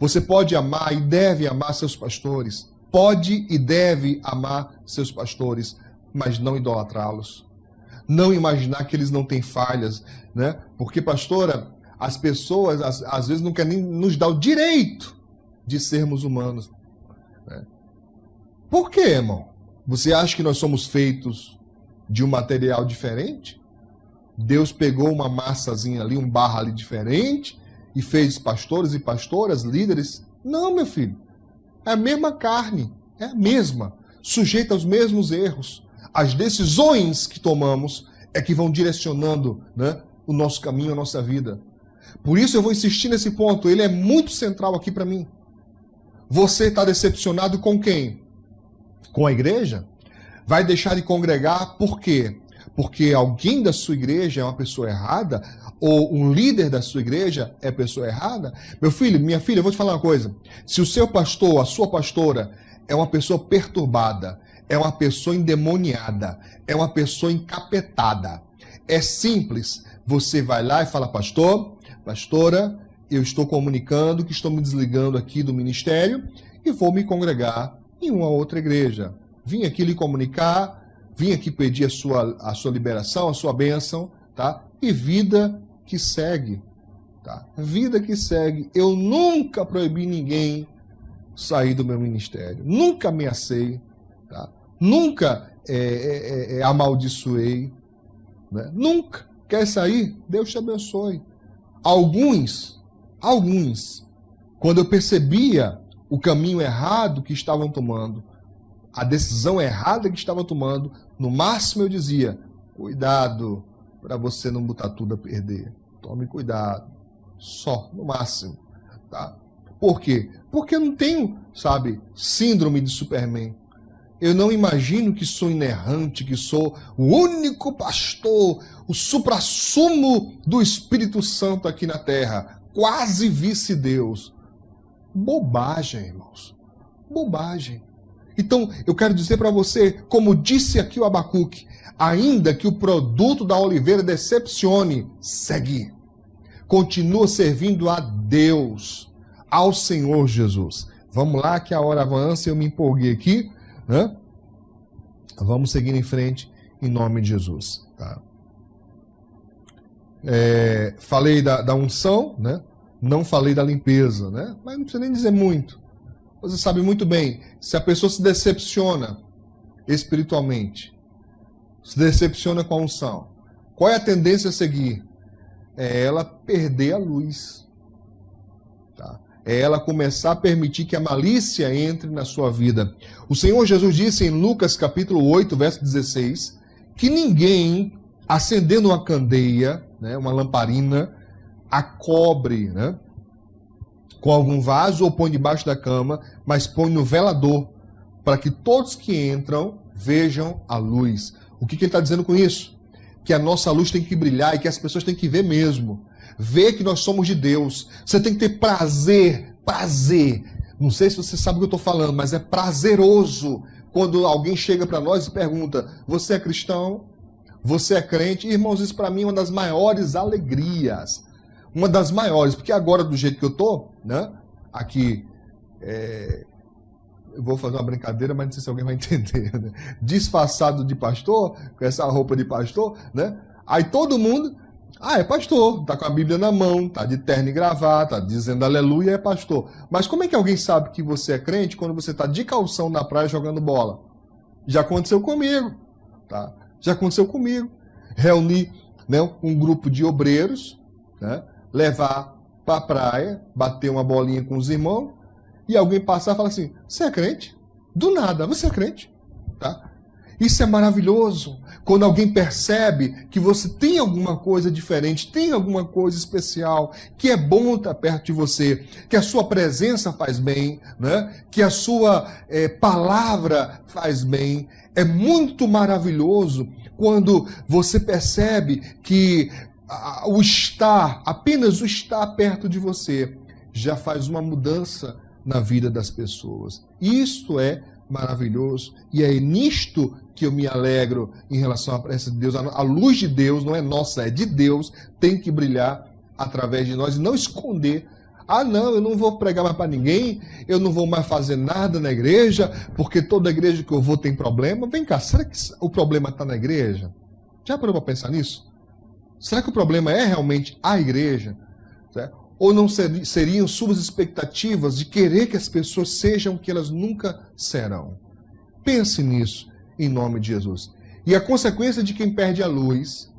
S1: Você pode amar e deve amar seus pastores. Pode e deve amar seus pastores, mas não idolatrá-los. Não imaginar que eles não têm falhas, né? Porque, pastora, as pessoas às vezes não querem nem nos dar o direito de sermos humanos. Por quê, irmão? Você acha que nós somos feitos de um material diferente? Deus pegou uma massazinha ali, um barro ali diferente, e fez pastores e pastoras, líderes. Não, meu filho. É a mesma carne, é a mesma, sujeita aos mesmos erros. As decisões que tomamos é que vão direcionando, né, o nosso caminho, a nossa vida. Por isso eu vou insistir nesse ponto, ele é muito central aqui para mim. Você está decepcionado com quem? Com a igreja? Vai deixar de congregar por quê? Porque alguém da sua igreja é uma pessoa errada? Ou um líder da sua igreja é pessoa errada? Meu filho, minha filha, eu vou te falar uma coisa. Se o seu pastor, a sua pastora, é uma pessoa perturbada, é uma pessoa endemoniada, é uma pessoa encapetada, é simples. Você vai lá e fala, pastor, pastora, eu estou comunicando que estou me desligando aqui do ministério e vou me congregar em uma outra igreja. Vim aqui lhe comunicar, vim aqui pedir a sua liberação, a sua bênção, tá? E vida que segue, tá? Vida que segue. Eu nunca proibi ninguém sair do meu ministério. Nunca ameacei, tá? Nunca amaldiçoei, né? Nunca. Quer sair? Deus te abençoe. Alguns, quando eu percebia o caminho errado que estavam tomando, a decisão errada que estavam tomando, no máximo eu dizia, cuidado para você não botar tudo a perder. Tome cuidado. Só, no máximo. Tá? Por quê? Porque eu não tenho, sabe, síndrome de Superman. Eu não imagino que sou inerrante, que sou o único pastor, o suprassumo do Espírito Santo aqui na terra. Quase vice-Deus. Bobagem, irmãos. Bobagem. Então, eu quero dizer para você, como disse aqui o Abacuque, ainda que o produto da oliveira decepcione, segue. Continua servindo a Deus, ao Senhor Jesus. Vamos lá que a hora avança, eu me empolguei aqui, né? Vamos seguir em frente em nome de Jesus. Tá? Falei da unção, né? Não falei da limpeza, né? Mas não precisa nem dizer muito. Você sabe muito bem, se a pessoa se decepciona espiritualmente, se decepciona com a unção, qual é a tendência a seguir? É ela perder a luz. Tá? É ela começar a permitir que a malícia entre na sua vida. O Senhor Jesus disse em Lucas capítulo 8, verso 16, que ninguém, acendendo uma candeia, né, uma lamparina, a cobre, né, com algum vaso ou põe debaixo da cama, mas põe no velador, para que todos que entram vejam a luz. O que ele está dizendo com isso? Que a nossa luz tem que brilhar e que as pessoas têm que ver mesmo. Ver que nós somos de Deus. Você tem que ter prazer. Não sei se você sabe o que eu estou falando, mas é prazeroso quando alguém chega para nós e pergunta, você é cristão? Você é crente? Irmãos, isso para mim é uma das maiores alegrias. Uma das maiores, porque agora do jeito que eu estou, né? Aqui, eu vou fazer uma brincadeira, mas não sei se alguém vai entender, né? Disfarçado de pastor, com essa roupa de pastor, né? Aí todo mundo, é pastor, tá com a Bíblia na mão, tá de terno e gravata, tá dizendo aleluia, é pastor. Mas como é que alguém sabe que você é crente quando você tá de calção na praia jogando bola? Já aconteceu comigo, tá? Já aconteceu comigo. Reunir, né, um grupo de obreiros, né? Levar para a praia, bater uma bolinha com os irmãos, e alguém passar e falar assim, você é crente? Do nada, você é crente? Tá? Isso é maravilhoso, quando alguém percebe que você tem alguma coisa diferente, tem alguma coisa especial, que é bom estar perto de você, que a sua presença faz bem, né? Que a sua palavra faz bem. É muito maravilhoso quando você percebe que apenas o estar perto de você, já faz uma mudança na vida das pessoas. Isto é maravilhoso e é nisto que eu me alegro em relação à presença de Deus. A luz de Deus não é nossa, é de Deus, tem que brilhar através de nós e não esconder. Não, eu não vou pregar mais para ninguém, eu não vou mais fazer nada na igreja, porque toda igreja que eu vou tem problema. Vem cá, será que o problema está na igreja? Já parou para pensar nisso? Será que o problema é realmente a igreja? Certo? Ou não seriam suas expectativas de querer que as pessoas sejam o que elas nunca serão? Pense nisso, em nome de Jesus. E a consequência de quem perde a luz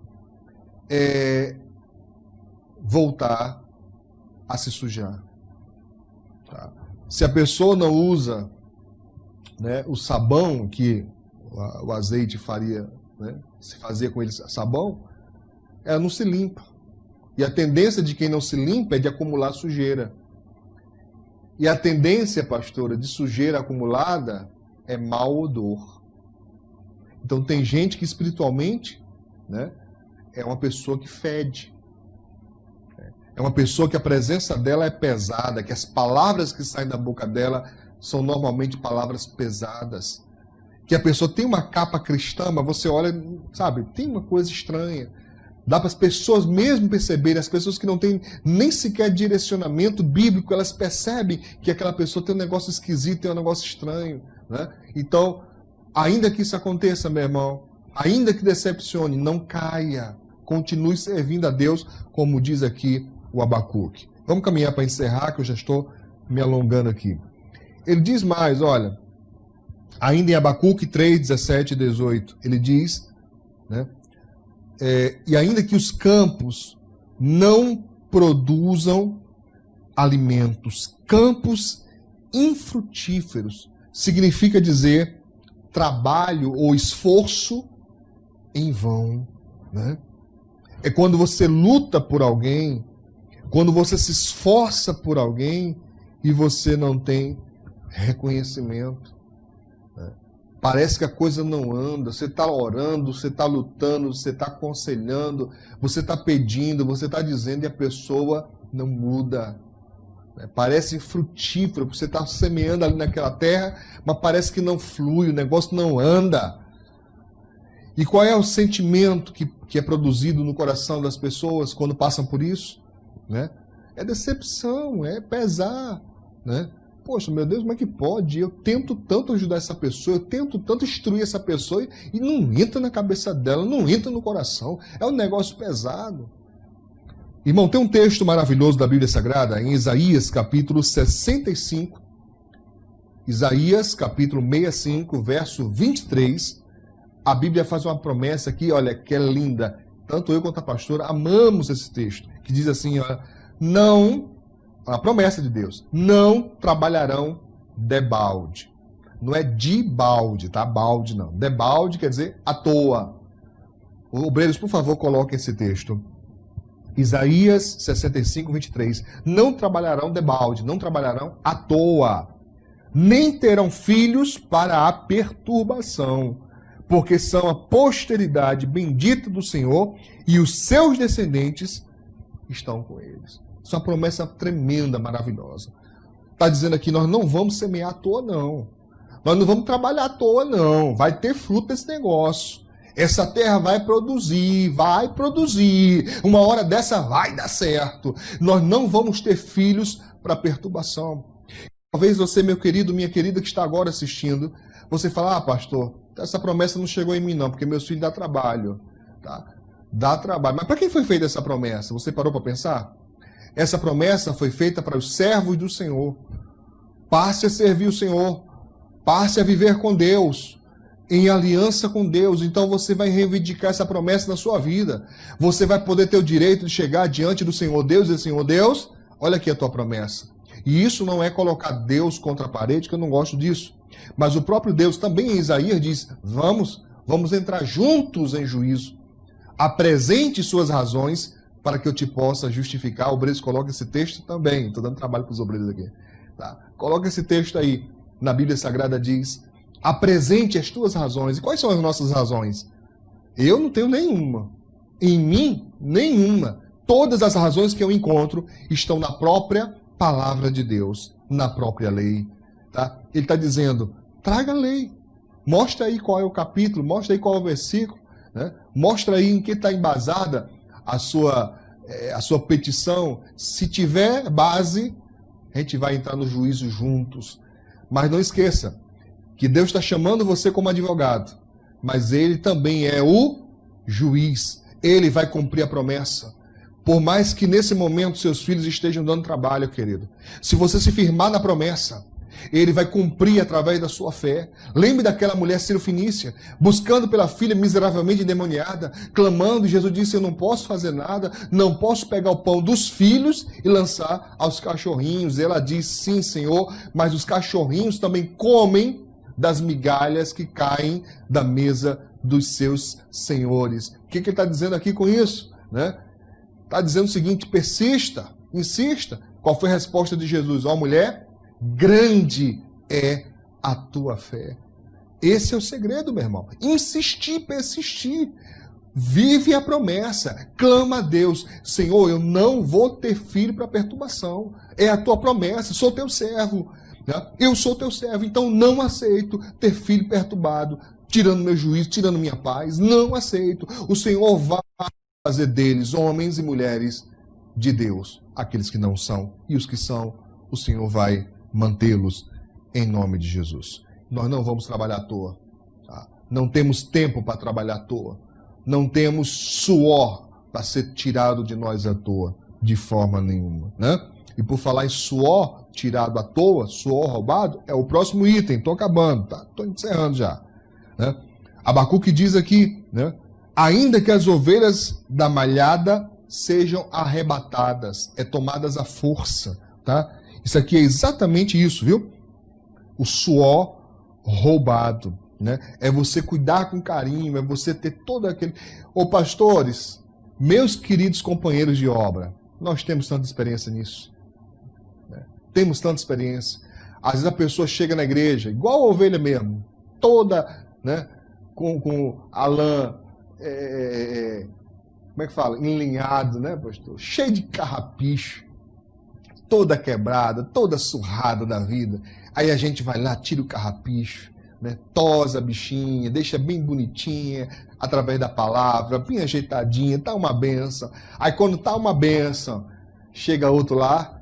S1: é voltar a se sujar. Tá? Se a pessoa não usa, né, o sabão que o azeite faria, né, se fazia com ele sabão, ela não se limpa. E a tendência de quem não se limpa é de acumular sujeira. E a tendência, pastora, de sujeira acumulada é mau odor. Então tem gente que espiritualmente, né, é uma pessoa que fede. É uma pessoa que a presença dela é pesada, que as palavras que saem da boca dela são normalmente palavras pesadas. Que a pessoa tem uma capa cristã, mas você olha, sabe, tem uma coisa estranha. Dá para as pessoas mesmo perceberem, as pessoas que não têm nem sequer direcionamento bíblico, elas percebem que aquela pessoa tem um negócio esquisito, tem um negócio estranho. Né? Então, ainda que isso aconteça, meu irmão, ainda que decepcione, não caia. Continue servindo a Deus, como diz aqui o Abacuque. Vamos caminhar para encerrar, que eu já estou me alongando aqui. Ele diz mais, olha, ainda em Abacuque 3, 17 e 18, ele diz, né, e ainda que os campos não produzam alimentos, campos infrutíferos, significa dizer trabalho ou esforço em vão. Né? É quando você luta por alguém, quando você se esforça por alguém e você não tem reconhecimento. Né? Parece que a coisa não anda, você está orando, você está lutando, você está aconselhando, você está pedindo, você está dizendo e a pessoa não muda. Parece frutífero, você está semeando ali naquela terra, mas parece que não flui, o negócio não anda. E qual é o sentimento que é produzido no coração das pessoas quando passam por isso? Né? É decepção, é pesar. Né? Poxa, meu Deus, como é que pode? Eu tento tanto ajudar essa pessoa, eu tento tanto instruir essa pessoa e não entra na cabeça dela, não entra no coração. É um negócio pesado. Irmão, tem um texto maravilhoso da Bíblia Sagrada, em Isaías, capítulo 65. Isaías, capítulo 65, verso 23. A Bíblia faz uma promessa aqui, olha, que é linda. Tanto eu quanto a pastora amamos esse texto, que diz assim, olha, não, a promessa de Deus, não trabalharão debalde. Não é de balde, tá? Balde não. Debalde quer dizer à toa. Obreiros, por favor, coloquem esse texto. Isaías 65, 23. Não trabalharão debalde, não trabalharão à toa, nem terão filhos para a perturbação, porque são a posteridade bendita do Senhor e os seus descendentes estão com eles. Isso é uma promessa tremenda, maravilhosa. Está dizendo aqui, nós não vamos semear à toa, não. Nós não vamos trabalhar à toa, não. Vai ter fruto esse negócio. Essa terra vai produzir. Uma hora dessa vai dar certo. Nós não vamos ter filhos para perturbação. Talvez você, meu querido, minha querida, que está agora assistindo, você fala, pastor, essa promessa não chegou em mim não, porque meus filhos dão trabalho. Tá? Dá trabalho. Mas para quem foi feita essa promessa? Você parou para pensar? Essa promessa foi feita para os servos do Senhor. Passe a servir o Senhor. Passe a viver com Deus. Em aliança com Deus. Então você vai reivindicar essa promessa na sua vida. Você vai poder ter o direito de chegar diante do Senhor Deus e dizer, Senhor Deus, olha aqui a tua promessa. E isso não é colocar Deus contra a parede, que eu não gosto disso. Mas o próprio Deus também em Isaías diz, vamos entrar juntos em juízo. Apresente suas razões para que eu te possa justificar. O obreiros coloca esse texto também. Estou dando trabalho para os obreiros aqui. Tá? Coloca esse texto aí. Na Bíblia Sagrada diz, apresente as tuas razões. E quais são as nossas razões? Eu não tenho nenhuma. Em mim, nenhuma. Todas as razões que eu encontro estão na própria palavra de Deus, na própria lei. Tá? Ele está dizendo, traga a lei. Mostra aí qual é o capítulo, mostra aí qual é o versículo. Né? Mostra aí em que está embasada a sua petição. Se tiver base, a gente vai entrar no juízo juntos. Mas não esqueça que Deus está chamando você como advogado, mas Ele também é o juiz. Ele vai cumprir a promessa. Por mais que nesse momento seus filhos estejam dando trabalho, querido, se você se firmar na promessa, Ele vai cumprir através da sua fé. Lembre daquela mulher sirofenícia, buscando pela filha miseravelmente endemoniada, clamando, e Jesus disse, eu não posso fazer nada, não posso pegar o pão dos filhos e lançar aos cachorrinhos. Ela diz, sim, Senhor, mas os cachorrinhos também comem das migalhas que caem da mesa dos seus senhores. O que ele está dizendo aqui com isso? Está dizendo o seguinte, persista, insista. Qual foi a resposta de Jesus? Ó, mulher, grande é a tua fé. Esse é o segredo, meu irmão. Insistir, persistir. Vive a promessa. Clama a Deus. Senhor, eu não vou ter filho para perturbação. É a tua promessa. Sou teu servo. Eu sou teu servo. Então não aceito ter filho perturbado, tirando meu juízo, tirando minha paz. Não aceito. O Senhor vai fazer deles homens e mulheres de Deus. Aqueles que não são. E os que são, o Senhor vai mantê-los em nome de Jesus. Nós não vamos trabalhar à toa. Tá? Não temos tempo para trabalhar à toa. Não temos suor para ser tirado de nós à toa, de forma nenhuma. E por falar em suor tirado à toa, suor roubado, é o próximo item. Estou acabando, tá? Estou encerrando já. Abacuque diz aqui, ainda que as ovelhas da malhada sejam arrebatadas, tomadas à força, tá? Isso aqui é exatamente isso, viu? O suor roubado, É você cuidar com carinho, é você ter todo aquele... Ô pastores, meus queridos companheiros de obra, nós temos tanta experiência nisso. Temos tanta experiência. Às vezes a pessoa chega na igreja, igual a ovelha mesmo, toda, com a lã, como é que fala? Enlinhado, pastor? Cheio de carrapicho, toda quebrada, toda surrada da vida. Aí a gente vai lá, tira o carrapicho, tosa a bichinha, deixa bem bonitinha, através da palavra, bem ajeitadinha, tá uma benção. Aí quando tá uma benção, chega outro lá,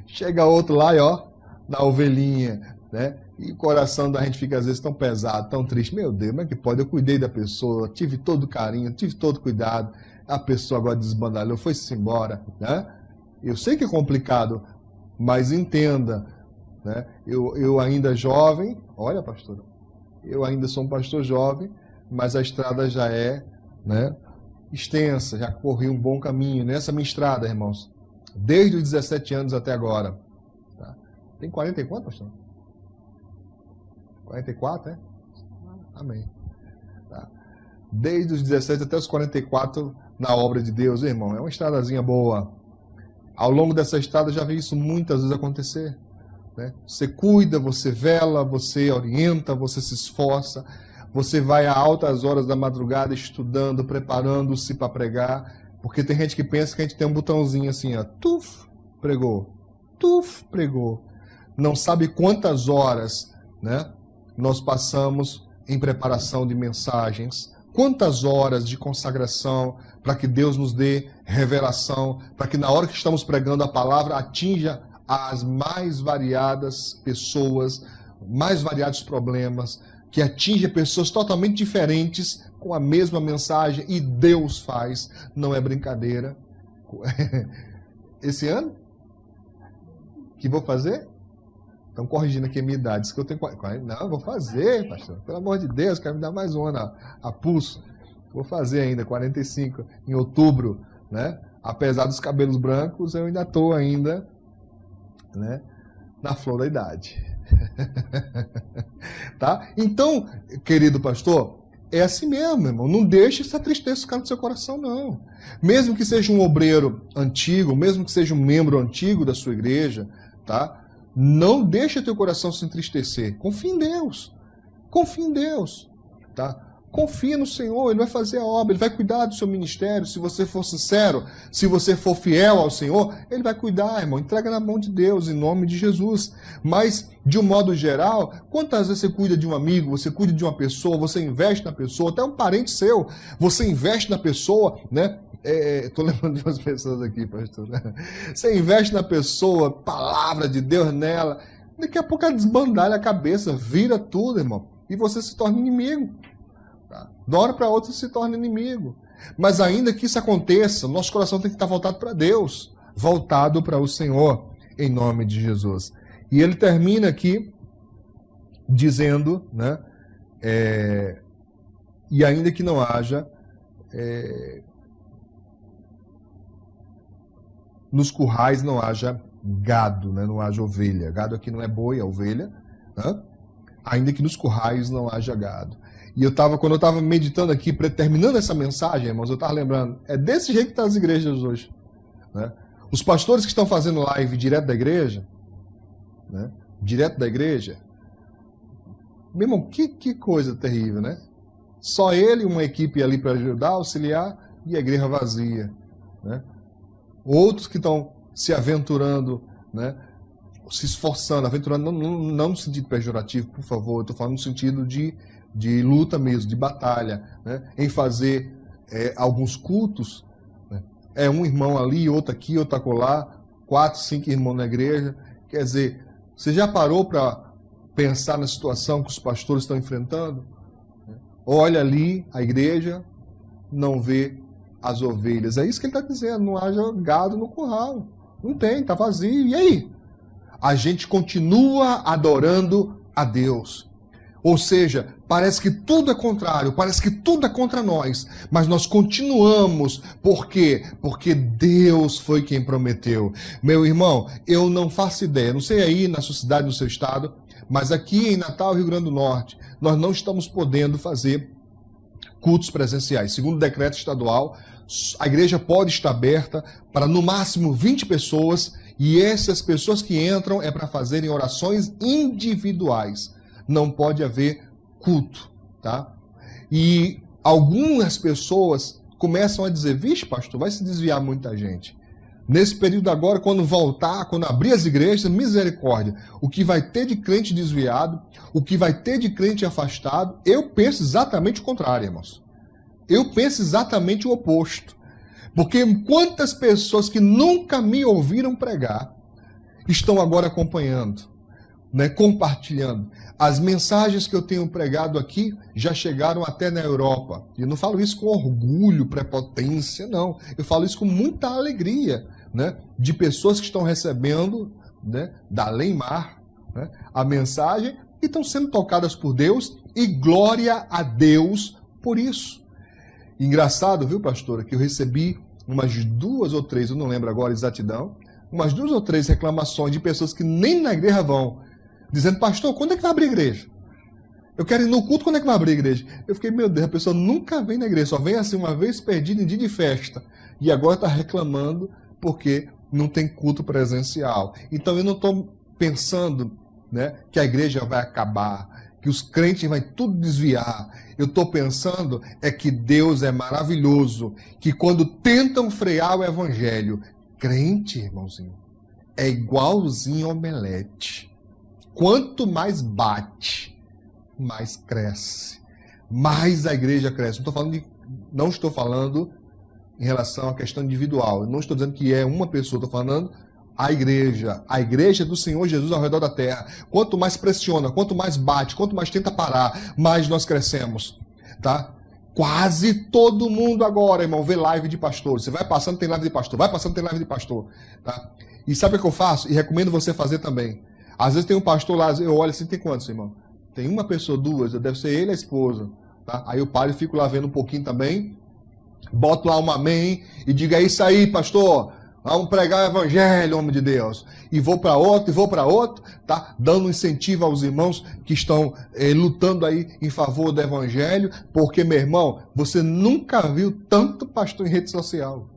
S1: chega outro lá e ó, na ovelhinha, E o coração da gente fica às vezes tão pesado, tão triste. Meu Deus, como é que pode? Eu cuidei da pessoa, tive todo o carinho, tive todo o cuidado. A pessoa agora desbandalhou, foi-se embora, Eu sei que é complicado, mas entenda, Eu ainda jovem, olha, pastor, eu ainda sou um pastor jovem, mas a estrada já é, extensa, já corri um bom caminho nessa minha estrada, irmãos, desde os 17 anos até agora. Tá? Tem 40 e quanto, pastor? 44, Amém. Tá? Desde os 17 até os 44 na obra de Deus, irmão, é uma estradazinha boa. Ao longo dessa estrada já vi isso muitas vezes acontecer. Você cuida, você vela, você orienta, você se esforça, você vai a altas horas da madrugada estudando, preparando-se para pregar, porque tem gente que pensa que a gente tem um botãozinho assim, ó, tuf, pregou, não sabe quantas horas, nós passamos em preparação de mensagens, quantas horas de consagração para que Deus nos dê revelação, para que na hora que estamos pregando a palavra atinja as mais variadas pessoas, mais variados problemas, que atinge pessoas totalmente diferentes com a mesma mensagem, e Deus faz, não é brincadeira. Esse ano? Que vou fazer? Estão corrigindo aqui a minha idade, diz que eu tenho 40. Não, vou fazer, pastor, pelo amor de Deus, quero me dar mais um ano a pulso. Vou fazer ainda, 45, em outubro, Apesar dos cabelos brancos, eu ainda estou ainda, na flor da idade. Tá? Então, querido pastor, é assim mesmo, meu irmão. Não deixe essa tristeza ficar no seu coração, não. Mesmo que seja um obreiro antigo, mesmo que seja um membro antigo da sua igreja, tá? Não deixe teu coração se entristecer. Confie em Deus. Confie em Deus, tá? Confia no Senhor, Ele vai fazer a obra, Ele vai cuidar do seu ministério. Se você for sincero, se você for fiel ao Senhor, Ele vai cuidar, irmão. Entrega na mão de Deus, em nome de Jesus. Mas, de um modo geral, quantas vezes você cuida de um amigo, você cuida de uma pessoa, você investe na pessoa, até um parente seu, você investe na pessoa, Estou lembrando de umas pessoas aqui, pastor. Você investe na pessoa, palavra de Deus nela, daqui a pouco ela desbandalha a cabeça, vira tudo, irmão, e você se torna inimigo. De uma hora para outra se torna inimigo. Mas ainda que isso aconteça, nosso coração tem que estar voltado para Deus, voltado para o Senhor. em nome de Jesus. E ele termina aqui dizendo, né, e ainda que não haja, nos currais não haja gado, né, não haja ovelha. Gado aqui não é boi, é ovelha, né? Ainda que nos currais não haja gado. E quando eu estava meditando aqui, terminando essa mensagem, irmãos, eu estava lembrando, é desse jeito que estão as igrejas hoje, né? Os pastores que estão fazendo live direto da igreja, né? Direto da igreja, meu irmão, que coisa terrível, né? Só ele, uma equipe ali para ajudar, auxiliar, e a igreja vazia, né? Outros que estão se aventurando, né? Se esforçando, aventurando, não no sentido pejorativo, por favor, eu estou falando no sentido de luta mesmo, de batalha, né? Em fazer alguns cultos, né? É um irmão ali, outro aqui, outro acolá, 4, 5 irmãos na igreja. Quer dizer, você já parou para pensar na situação que os pastores estão enfrentando? Olha ali a igreja, não vê as ovelhas. É isso que ele está dizendo, não haja gado no curral. Não tem, está vazio. E aí? A gente continua adorando a Deus. Ou seja, parece que tudo é contrário, parece que tudo é contra nós, mas nós continuamos. Por quê? Porque Deus foi quem prometeu. Meu irmão, eu não faço ideia, não sei aí na sua cidade, no seu estado, mas aqui em Natal, Rio Grande do Norte, nós não estamos podendo fazer cultos presenciais. Segundo o decreto estadual, a igreja pode estar aberta para no máximo 20 pessoas, e essas pessoas que entram é para fazerem orações individuais. Não pode haver culto, tá? E algumas pessoas começam a dizer, vixe, pastor, vai se desviar muita gente. Nesse período agora, quando voltar, quando abrir as igrejas, misericórdia, o que vai ter de crente desviado, o que vai ter de crente afastado, eu penso exatamente o contrário, irmãos. Eu penso exatamente o oposto. Porque quantas pessoas que nunca me ouviram pregar estão agora acompanhando, né, compartilhando. As mensagens que eu tenho pregado aqui já chegaram até na Europa. E eu não falo isso com orgulho, prepotência, não. Eu falo isso com muita alegria, né, de pessoas que estão recebendo, né, da Além-Mar, né, a mensagem e estão sendo tocadas por Deus, e glória a Deus por isso. Engraçado, viu, pastora, que eu recebi umas 2 ou 3, eu não lembro agora a exatidão, umas 2 ou 3 reclamações de pessoas que nem na igreja vão, dizendo, pastor, quando é que vai abrir a igreja? Eu quero ir no culto, quando é que vai abrir a igreja? Eu fiquei, meu Deus, a pessoa nunca vem na igreja, só vem assim uma vez perdida em dia de festa, e agora está reclamando porque não tem culto presencial. Então eu não estou pensando, né, que a igreja vai acabar, que os crentes vão tudo desviar. Eu estou pensando que Deus é maravilhoso, que quando tentam frear o evangelho, crente, irmãozinho, é igualzinho omelete. Quanto mais bate, mais cresce. Mais a igreja cresce. Não estou falando em relação à questão individual. Eu não estou dizendo que é uma pessoa, estou falando a igreja do Senhor Jesus ao redor da terra. Quanto mais pressiona, quanto mais bate, quanto mais tenta parar, mais nós crescemos, tá? Quase todo mundo agora, irmão, vê live de pastor. Você vai passando, tem live de pastor. Vai passando, tem live de pastor, tá? E sabe o que eu faço? E recomendo você fazer também. Às vezes tem um pastor lá, eu olho assim, tem quantos, irmão? Tem uma pessoa, 2, deve ser ele e a esposa, tá? Aí eu paro e fico lá vendo um pouquinho também, boto lá um amém e digo, é isso aí, pastor. Vamos pregar o evangelho, homem de Deus. E vou para outro, tá? Dando incentivo aos irmãos que estão lutando aí em favor do evangelho, porque, meu irmão, você nunca viu tanto pastor em rede social.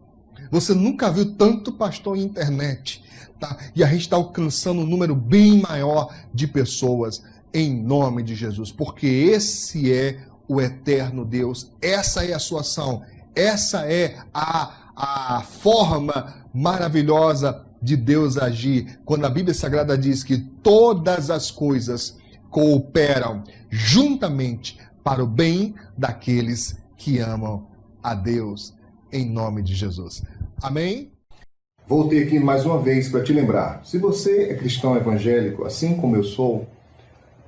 S1: Você nunca viu tanto pastor em internet, tá? E a gente está alcançando um número bem maior de pessoas em nome de Jesus, porque esse é o eterno Deus, essa é a sua ação, essa é a forma maravilhosa de Deus agir, quando a Bíblia Sagrada diz que todas as coisas cooperam juntamente para o bem daqueles que amam a Deus, em nome de Jesus. Amém? Voltei aqui mais uma vez para te lembrar, se você é cristão evangélico, assim como eu sou,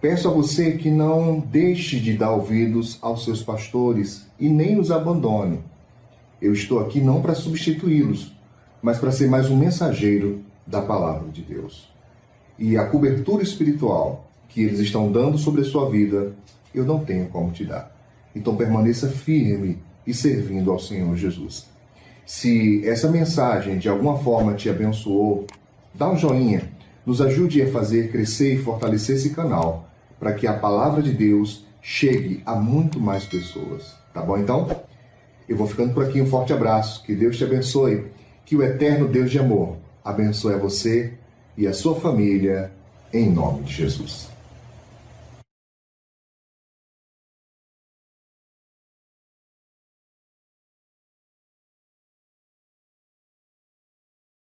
S1: peço a você que não deixe de dar ouvidos aos seus pastores e nem os abandone. Eu estou aqui não para substituí-los, mas para ser mais um mensageiro da palavra de Deus. E a cobertura espiritual que eles estão dando sobre a sua vida, eu não tenho como te dar. Então permaneça firme e servindo ao Senhor Jesus. Se essa mensagem de alguma forma te abençoou, dá um joinha, nos ajude a fazer crescer e fortalecer esse canal, para que a palavra de Deus chegue a muito mais pessoas. Tá bom então? Eu vou ficando por aqui, um forte abraço, que Deus te abençoe, que o eterno Deus de amor abençoe a você e a sua família, em nome de Jesus.